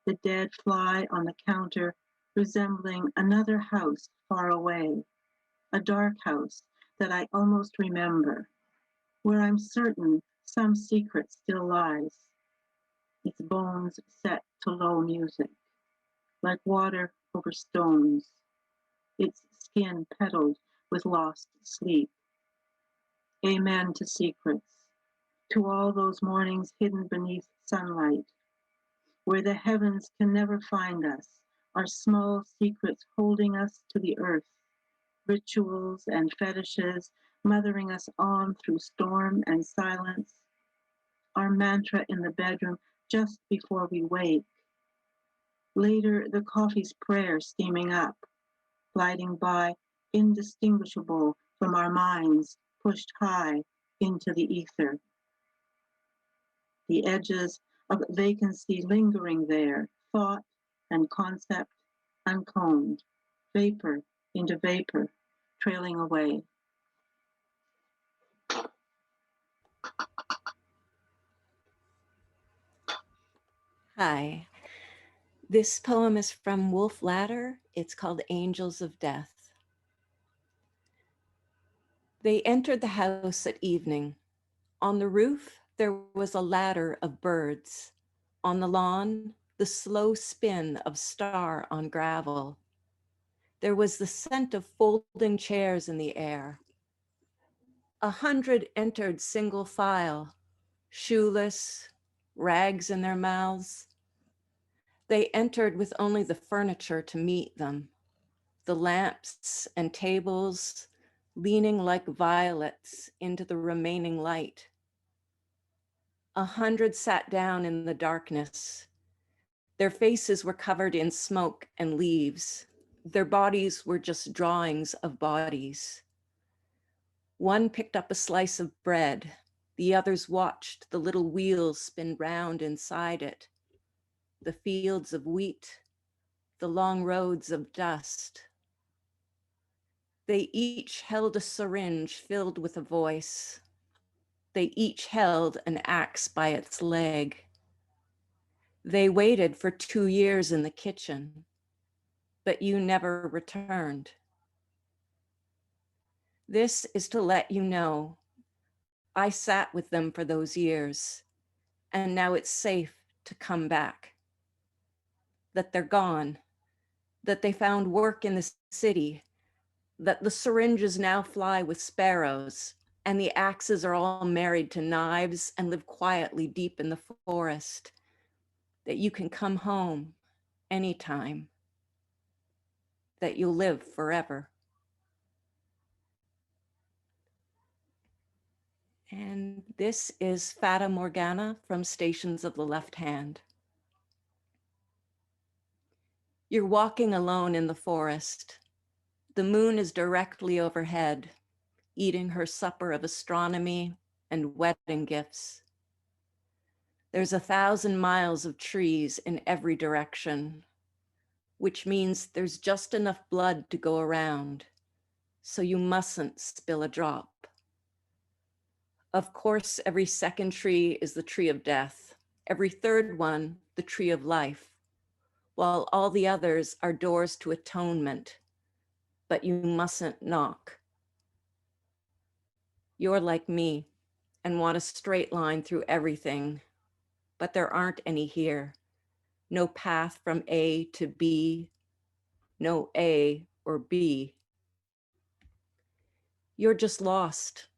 the dead fly on the counter resembling another house far away, a dark house that I almost remember, where I'm certain some secret still lies, its bones set to low music, like water over stones, its skin petaled with lost sleep. Amen to secrets, to all those mornings hidden beneath sunlight, where the heavens can never find us, our small secrets holding us to the earth, rituals and fetishes mothering us on through storm and silence, our mantra in the bedroom just before we wake. Later, the coffee's prayer steaming up, gliding by, indistinguishable from our minds, pushed high into the ether. The edges of vacancy lingering there, thought and concept uncombed, vapor into vapor, trailing away. Hi. This poem is from Wolf Ladder. It's called Angels of Death. They entered the house at evening. On the roof, there was a ladder of birds. On the lawn, the slow spin of star on gravel. There was the scent of folding chairs in the air. 100 entered single file, shoeless, rags in their mouths. They entered with only the furniture to meet them, the lamps and tables leaning like violets into the remaining light. 100 sat down in the darkness. Their faces were covered in smoke and leaves. Their bodies were just drawings of bodies. One picked up a slice of bread. The others watched the little wheels spin round inside it. The fields of wheat, the long roads of dust. They each held a syringe filled with a voice. They each held an axe by its leg. They waited for 2 years in the kitchen, but you never returned. This is to let you know I sat with them for those years, and now it's safe to come back. That they're gone, that they found work in the city, that the syringes now fly with sparrows, and the axes are all married to knives and live quietly deep in the forest, that you can come home anytime, that you'll live forever. And this is Fata Morgana from Stations of the Left Hand. You're walking alone in the forest. The moon is directly overhead, eating her supper of astronomy and wedding gifts. There's 1,000 miles of trees in every direction, which means there's just enough blood to go around, so you mustn't spill a drop. Of course, every second tree is the tree of death, every third one, the tree of life, while all the others are doors to atonement, but you mustn't knock. You're like me and want a straight line through everything, but there aren't any here. No path from A to B, no A or B. You're just lost.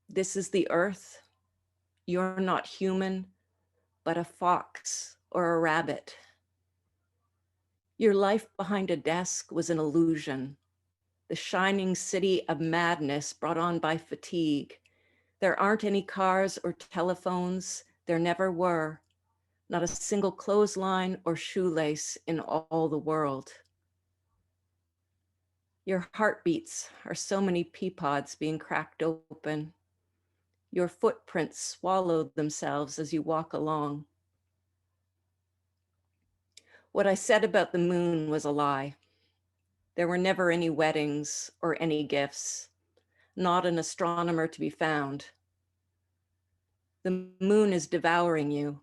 This is the earth. You're not human, but a fox or a rabbit. Your life behind a desk was an illusion, the shining city of madness brought on by fatigue. There aren't any cars or telephones. There never were. Not a single clothesline or shoelace in all the world. Your heartbeats are so many pea pods being cracked open. Your footprints swallow themselves as you walk along. What I said about the moon was a lie. There were never any weddings or any gifts, not an astronomer to be found. The moon is devouring you,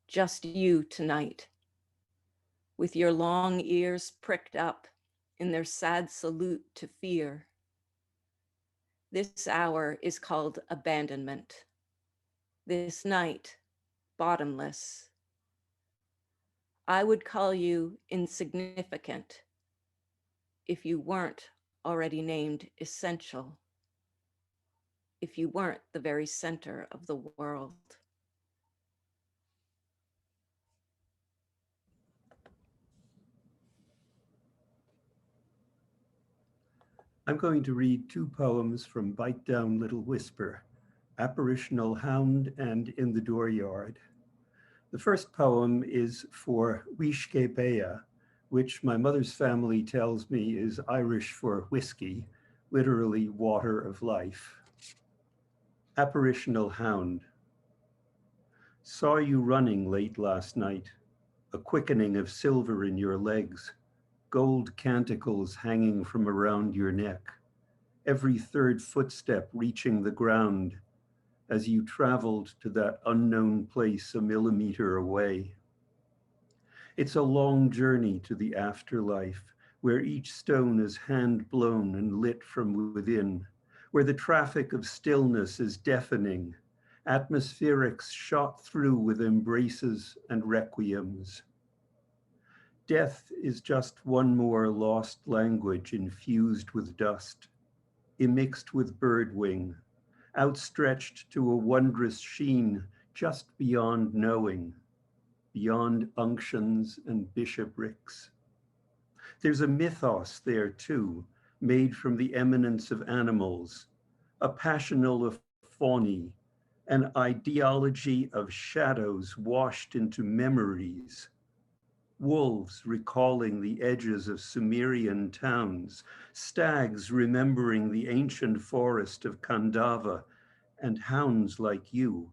just you tonight, with your long ears pricked up in their sad salute to fear. This hour is called abandonment. This night, bottomless. I would call you insignificant if you weren't already named essential, if you weren't the very center of the world. I'm going to read 2 poems from Bite Down Little Whisper, Apparitional Hound and In the Dooryard. The first poem is for Wishkepea, which my mother's family tells me is Irish for whiskey, literally water of life. Apparitional Hound. Saw you running late last night, a quickening of silver in your legs, gold canticles hanging from around your neck, every third footstep reaching the ground as you traveled to that unknown place a millimeter away. It's a long journey to the afterlife, where each stone is hand-blown and lit from within, where the traffic of stillness is deafening, atmospherics shot through with embraces and requiems. Death is just one more lost language infused with dust, immixed with birdwing, outstretched to a wondrous sheen just beyond knowing, beyond unctions and bishoprics. There's a mythos there too, made from the eminence of animals, a passional of fauni, an ideology of shadows washed into memories, wolves recalling the edges of Sumerian towns, stags remembering the ancient forest of Kandava, and hounds like you,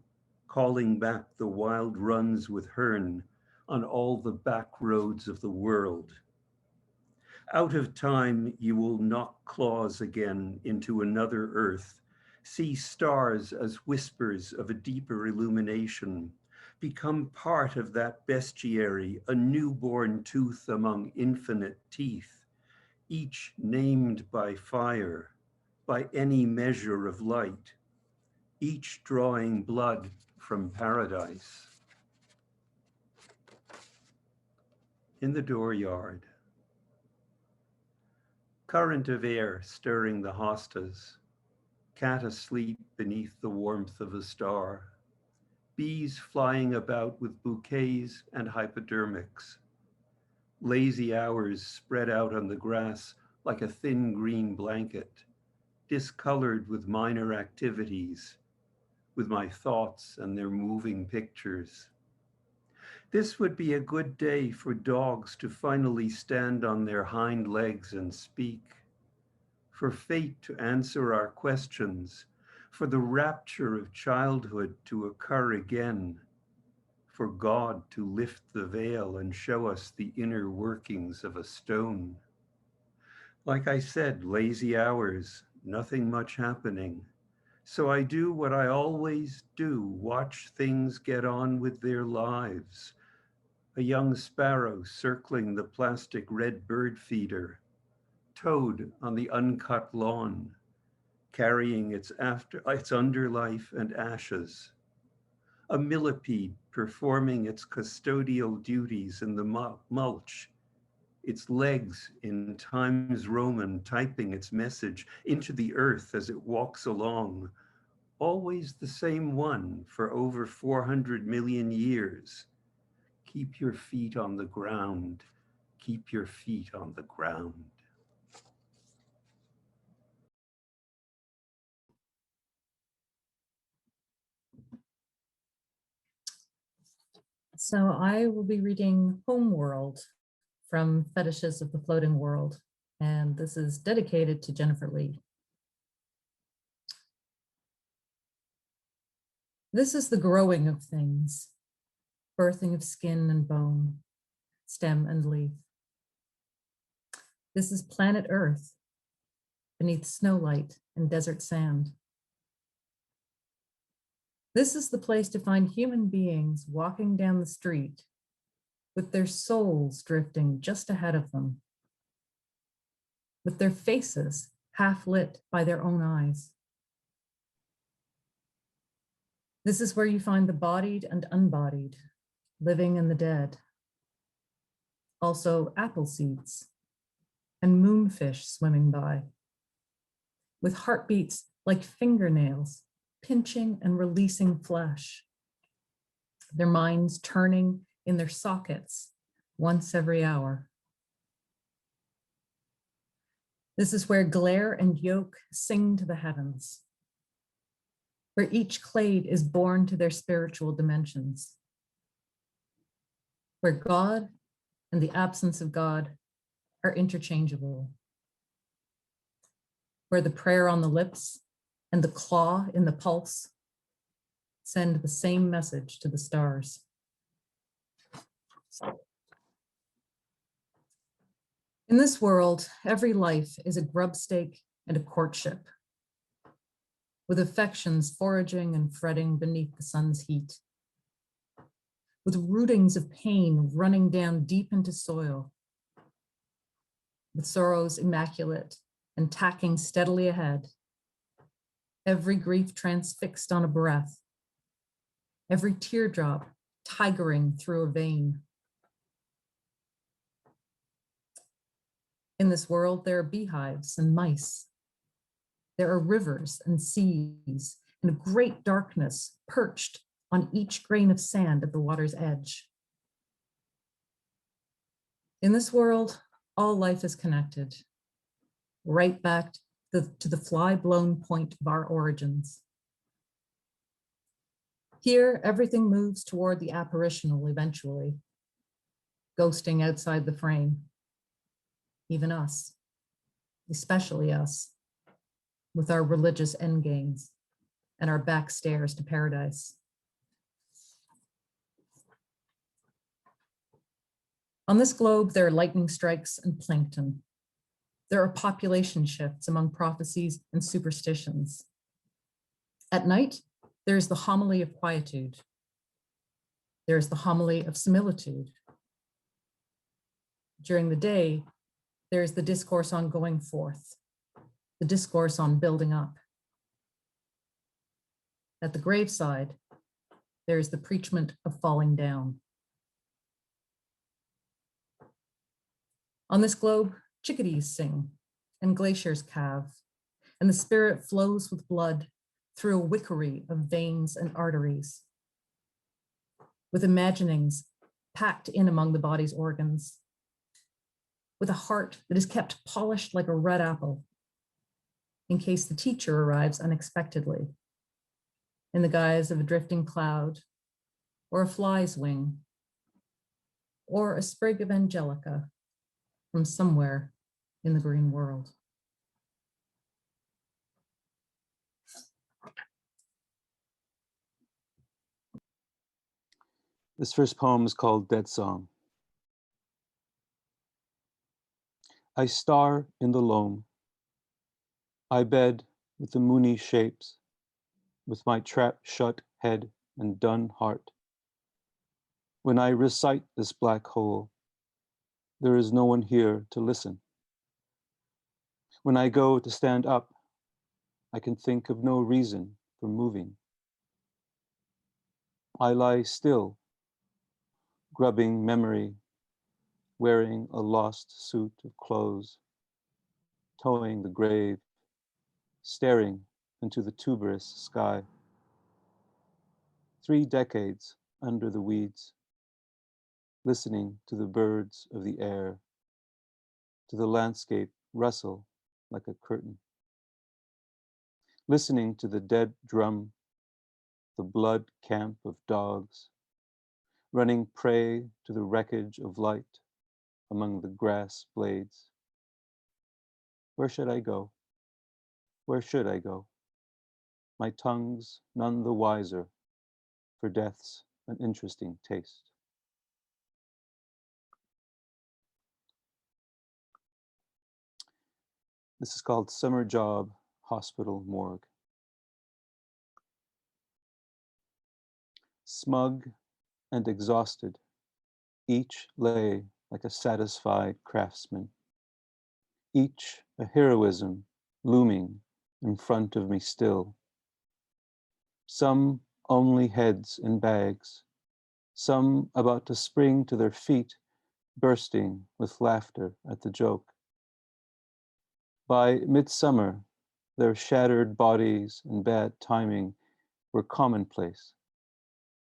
calling back the wild runs with Herne on all the back roads of the world. Out of time, you will knock claws again into another earth, see stars as whispers of a deeper illumination, become part of that bestiary, a newborn tooth among infinite teeth, each named by fire, by any measure of light, each drawing blood from paradise. In the dooryard. Current of air stirring the hostas, cat asleep beneath the warmth of a star, bees flying about with bouquets and hypodermics, lazy hours spread out on the grass like a thin green blanket, discolored with minor activities, with my thoughts and their moving pictures. This would be a good day for dogs to finally stand on their hind legs and speak, for fate to answer our questions, for the rapture of childhood to occur again, for God to lift the veil and show us the inner workings of a stone. Like I said, lazy hours, nothing much happening. So I do what I always do, watch things get on with their lives. A young sparrow circling the plastic red bird feeder, toad on the uncut lawn, carrying its underlife and ashes. A millipede performing its custodial duties in the mulch, its legs in Times Roman typing its message into the earth as it walks along, always the same one for over 400 million years. Keep your feet on the ground. Keep your feet on the ground. So I will be reading Homeworld from Fetishes of the Floating World, and this is dedicated to Jennifer Lee. This is the growing of things, birthing of skin and bone, stem and leaf. This is planet Earth, beneath snowlight and desert sand. This is the place to find human beings walking down the street with their souls drifting just ahead of them, with their faces half lit by their own eyes. This is where you find the bodied and unbodied, living and the dead. Also apple seeds and moonfish swimming by, with heartbeats like fingernails, pinching and releasing flesh, their minds turning in their sockets once every hour. This is where glare and yolk sing to the heavens, where each clade is born to their spiritual dimensions, where God and the absence of God are interchangeable, where the prayer on the lips and the claw in the pulse send the same message to the stars. In this world, every life is a grubstake and a courtship, with affections foraging and fretting beneath the sun's heat, with rootings of pain running down deep into soil, with sorrows immaculate and tacking steadily ahead, every grief transfixed on a breath, every teardrop tigering through a vein. In this world, there are beehives and mice. There are rivers and seas and a great darkness perched on each grain of sand at the water's edge. In this world, all life is connected, right back to the fly-blown point of our origins. Here, everything moves toward the apparitional eventually, ghosting outside the frame. Even us, especially us, with our religious endgames and our back stairs to paradise. On this globe, there are lightning strikes and plankton. There are population shifts among prophecies and superstitions. At night, there is the homily of quietude. There is the homily of similitude. During the day, there is the discourse on going forth, the discourse on building up. At the graveside, there is the preachment of falling down. On this globe, chickadees sing and glaciers calve, and the spirit flows with blood through a wickery of veins and arteries, with imaginings packed in among the body's organs, with a heart that is kept polished like a red apple in case the teacher arrives unexpectedly in the guise of a drifting cloud or a fly's wing or a sprig of angelica from somewhere in the green world. This first poem is called Dead Song. I star in the loam. I bed with the moony shapes, with my trap shut head and dun heart. When I recite this black hole, there is no one here to listen. When I go to stand up, I can think of no reason for moving. I lie still, grubbing memory, wearing a lost suit of clothes, towing the grave, staring into the tuberous sky. 3 decades under the weeds, listening to the birds of the air, to the landscape rustle like a curtain, listening to the dead drum, the blood camp of dogs, running prey to the wreckage of light among the grass blades. Where should I go? Where should I go? My tongue's none the wiser, for death's an interesting taste. This is called Summer Job, Hospital Morgue. Smug and exhausted, each lay like a satisfied craftsman, each a heroism looming in front of me still. Some only heads in bags, some about to spring to their feet, bursting with laughter at the joke. By midsummer, their shattered bodies and bad timing were commonplace,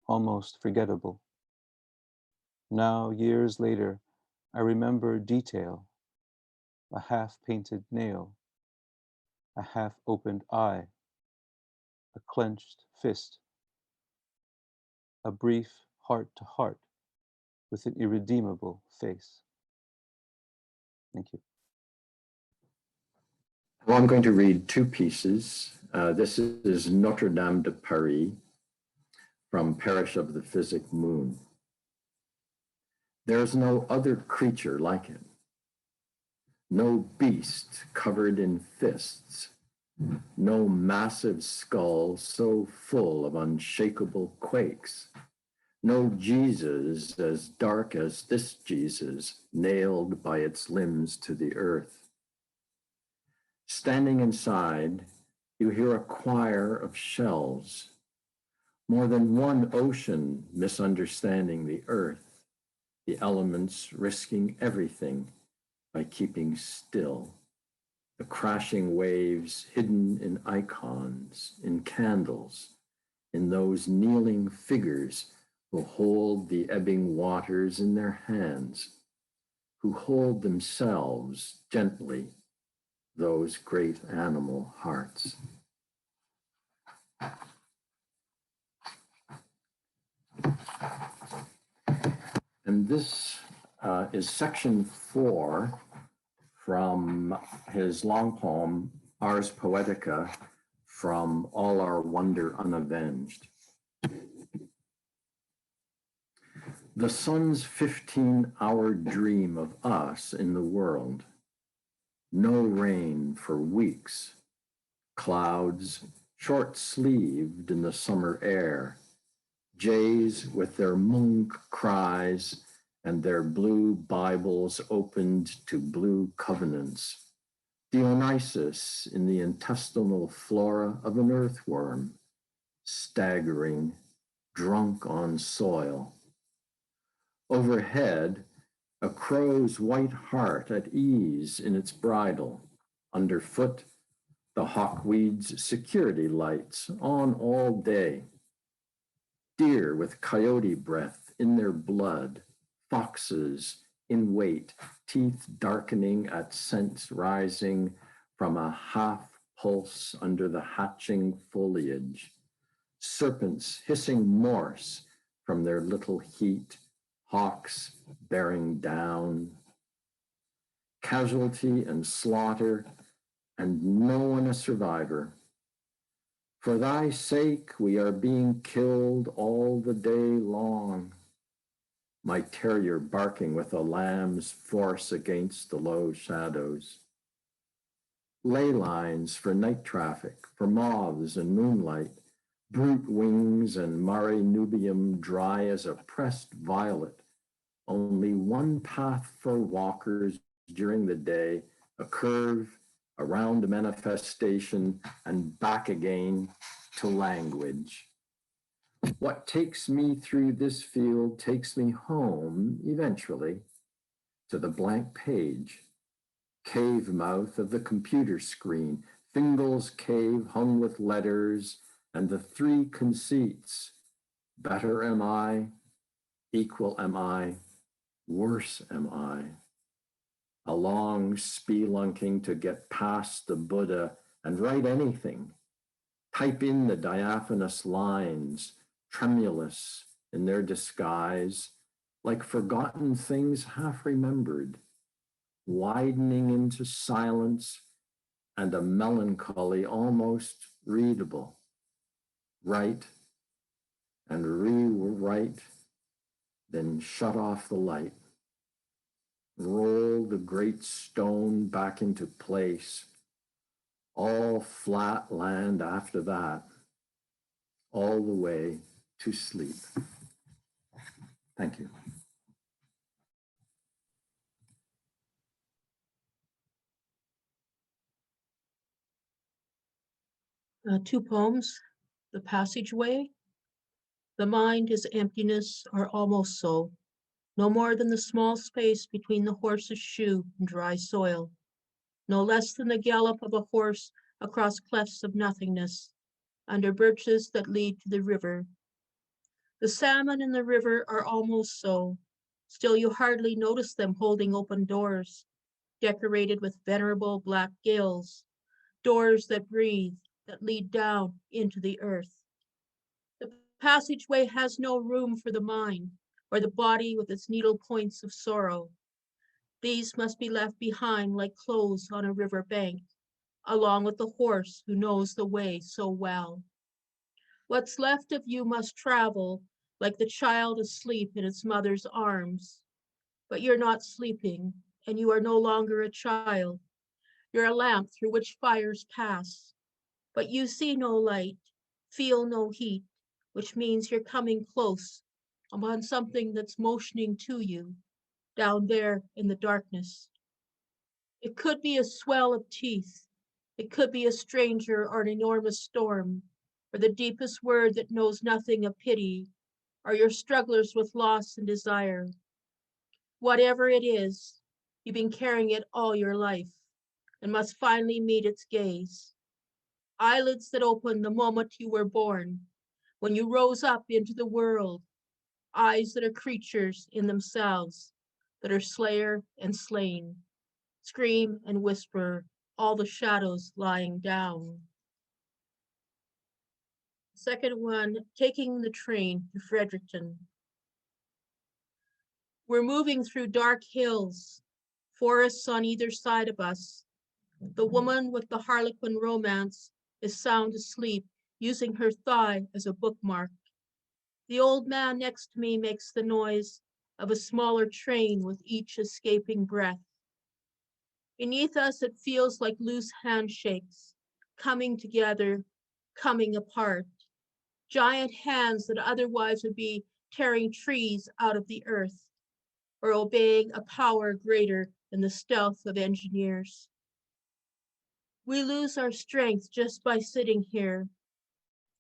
almost forgettable. Now, years later, I remember detail, a half-painted nail, a half-opened eye, a a clenched fist, a brief heart-to-heart with an irredeemable face. Thank you. Well, I'm going to read two pieces. This is Notre Dame de Paris from Parish of the Physic Moon. There's no other creature like it. No beast covered in fists. No massive skull so full of unshakable quakes. No Jesus as dark as this Jesus, nailed by its limbs to the earth. Standing inside, you hear a choir of shells, more than one ocean misunderstanding the earth, the elements risking everything by keeping still, the crashing waves hidden in icons, in candles, in those kneeling figures who hold the ebbing waters in their hands, who hold themselves gently, those great animal hearts. And this is section 4 from his long poem, Ars Poetica, from All Our Wonder Unavenged. The sun's 15-hour dream of us in the world. No rain for weeks. Clouds short-sleeved in the summer air. Jays with their monk cries and their blue Bibles opened to blue covenants. Dionysus in the intestinal flora of an earthworm, staggering, drunk on soil. Overhead, a crow's white heart at ease in its bridle. Underfoot, the hawkweed's security lights on all day. Deer with coyote breath in their blood, foxes in wait, teeth darkening at scents rising from a half pulse under the hatching foliage. Serpents hissing Morse from their little heat, hawks bearing down. Casualty and slaughter, and no one a survivor. For thy sake, we are being killed all the day long. My terrier barking with a lamb's force against the low shadows. Ley lines for night traffic, for moths and moonlight, brute wings and mare nubium dry as a pressed violet. Only one path for walkers during the day, a curve, a round manifestation, and back again to language. What takes me through this field takes me home, eventually, to the blank page, cave mouth of the computer screen, Fingal's cave hung with letters, and the three conceits, better am I, equal am I, worse am I. A long spelunking to get past the Buddha and write anything. Type in the diaphanous lines, tremulous in their disguise, like forgotten things half remembered, widening into silence and a melancholy almost readable. Write and rewrite, then shut off the light. Roll the great stone back into place. All flat land after that, all the way to sleep. Thank you. Two poems, The Passageway. The mind is emptiness, or almost so, no more than the small space between the horse's shoe and dry soil, no less than the gallop of a horse across clefts of nothingness, under birches that lead to the river. The salmon in the river are almost so, still you hardly notice them holding open doors, decorated with venerable black gills, doors that breathe, that lead down into the earth. The passageway has no room for the mind or the body with its needle points of sorrow. These must be left behind like clothes on a river bank, along with the horse who knows the way so well. What's left of you must travel like the child asleep in its mother's arms. But you're not sleeping, and you are no longer a child. You're a lamp through which fires pass, but you see no light, feel no heat, which means you're coming close upon something that's motioning to you down there in the darkness. It could be a swell of teeth. It could be a stranger or an enormous storm, or the deepest word that knows nothing of pity, or your strugglers with loss and desire. Whatever it is, you've been carrying it all your life and must finally meet its gaze. Eyelids that open the moment you were born, when you rose up into the world, eyes that are creatures in themselves, that are slayer and slain, scream and whisper, all the shadows lying down. Second one, taking the train to Fredericton. We're moving through dark hills, forests on either side of us. The woman with the harlequin romance is sound asleep, using her thigh as a bookmark. The old man next to me makes the noise of a smaller train with each escaping breath. Beneath us, it feels like loose handshakes, coming together, coming apart. Giant hands that otherwise would be tearing trees out of the earth, or obeying a power greater than the stealth of engineers. We lose our strength just by sitting here,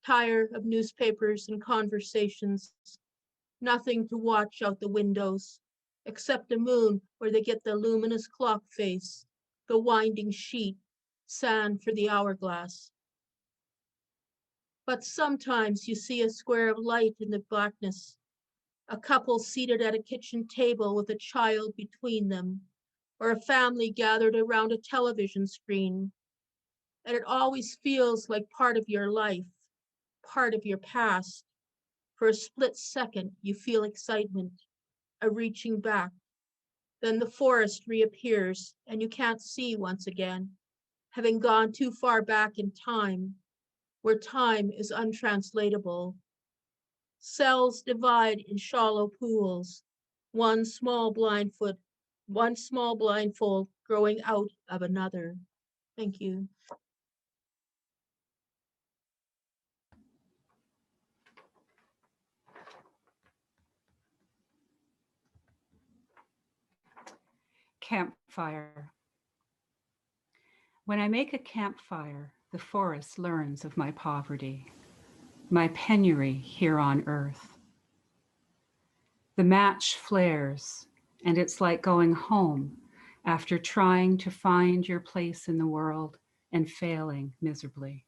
tired of newspapers and conversations, nothing to watch out the windows, except the moon where they get the luminous clock face, the winding sheet, sand for the hourglass. But sometimes you see a square of light in the blackness, a couple seated at a kitchen table with a child between them, or a family gathered around a television screen. And it always feels like part of your life, part of your past. For a split second, you feel excitement, a reaching back. Then the forest reappears and you can't see once again, having gone too far back in time, where time is untranslatable. Cells divide in shallow pools, one small blindfold growing out of another. Thank you. Campfire. When I make a campfire, the forest learns of my poverty, my penury here on earth. The match flares, and it's like going home after trying to find your place in the world and failing miserably.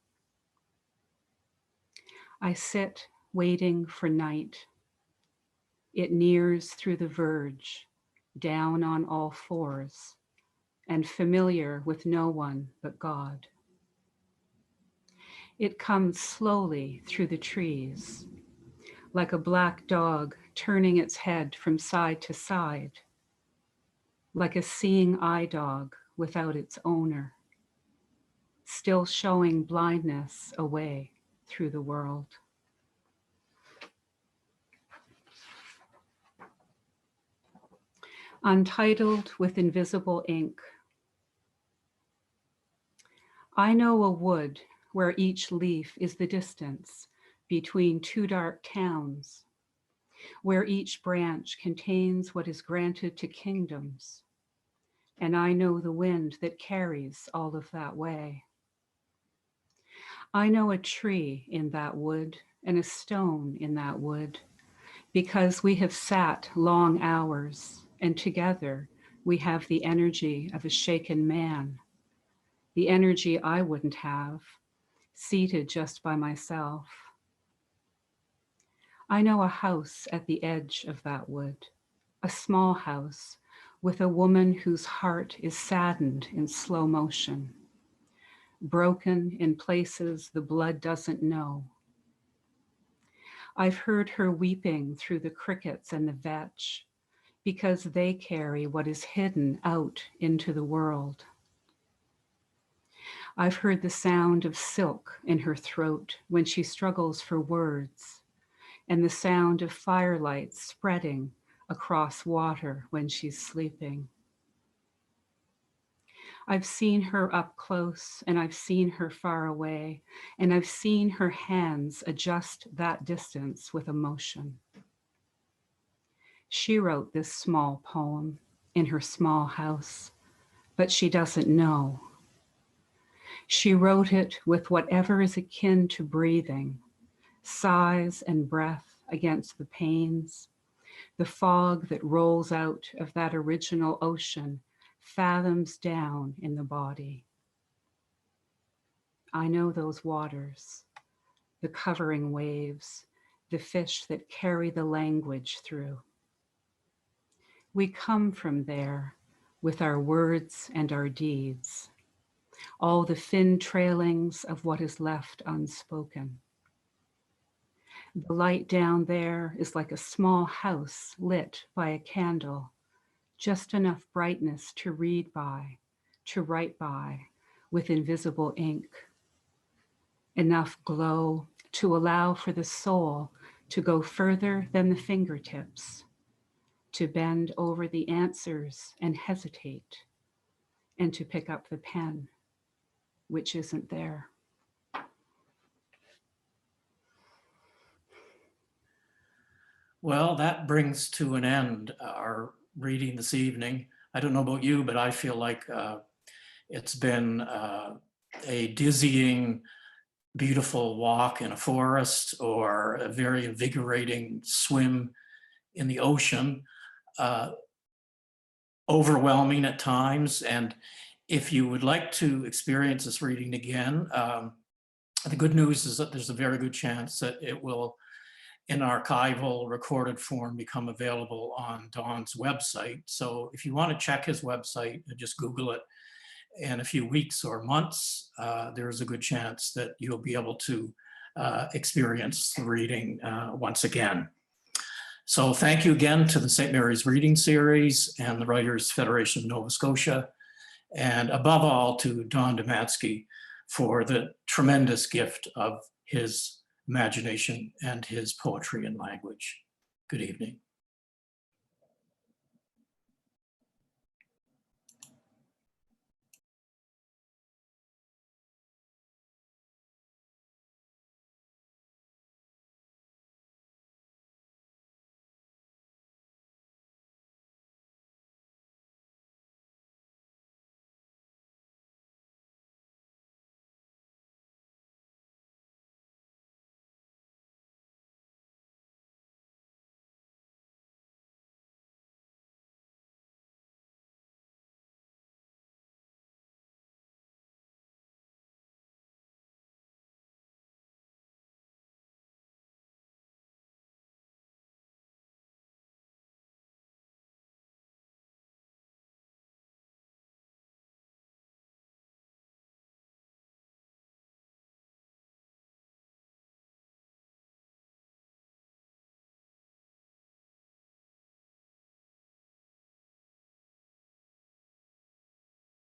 I sit waiting for night. It nears through the verge, down on all fours, and familiar with no one but God. It comes slowly through the trees, like a black dog turning its head from side to side, like a seeing eye dog without its owner, still showing blindness away through the world. Untitled with invisible ink. I know a wood where each leaf is the distance between two dark towns, where each branch contains what is granted to kingdoms, and I know the wind that carries all of that way. I know a tree in that wood and a stone in that wood, because we have sat long hours, and together we have the energy of a shaken man, the energy I wouldn't have, seated just by myself. I know a house at the edge of that wood, a small house with a woman whose heart is saddened in slow motion, broken in places the blood doesn't know. I've heard her weeping through the crickets and the vetch because they carry what is hidden out into the world. I've heard the sound of silk in her throat when she struggles for words, and the sound of firelight spreading across water when she's sleeping. I've seen her up close and I've seen her far away, and I've seen her hands adjust that distance with emotion. She wrote this small poem in her small house, but she doesn't know. She wrote it with whatever is akin to breathing, sighs and breath against the pains, the fog that rolls out of that original ocean fathoms down in the body. I know those waters, the covering waves, the fish that carry the language through. We come from there with our words and our deeds, all the thin trailings of what is left unspoken. The light down there is like a small house lit by a candle, just enough brightness to read by, to write by with invisible ink, enough glow to allow for the soul to go further than the fingertips, to bend over the answers and hesitate, and to pick up the pen, which isn't there. Well, that brings to an end our reading this evening. I don't know about you, but I feel like it's been a dizzying, beautiful walk in a forest or a very invigorating swim in the ocean, overwhelming at times. And if you would like to experience this reading again, the good news is that there's a very good chance that it will, in archival recorded form, become available on Don's website. So if you want to check his website, just Google it. In a few weeks or months, there's a good chance that you'll be able to experience the reading once again. So thank you again to the St. Mary's Reading Series and the Writers Federation of Nova Scotia, and above all to Don Domanski for the tremendous gift of his imagination and his poetry and language. Good evening.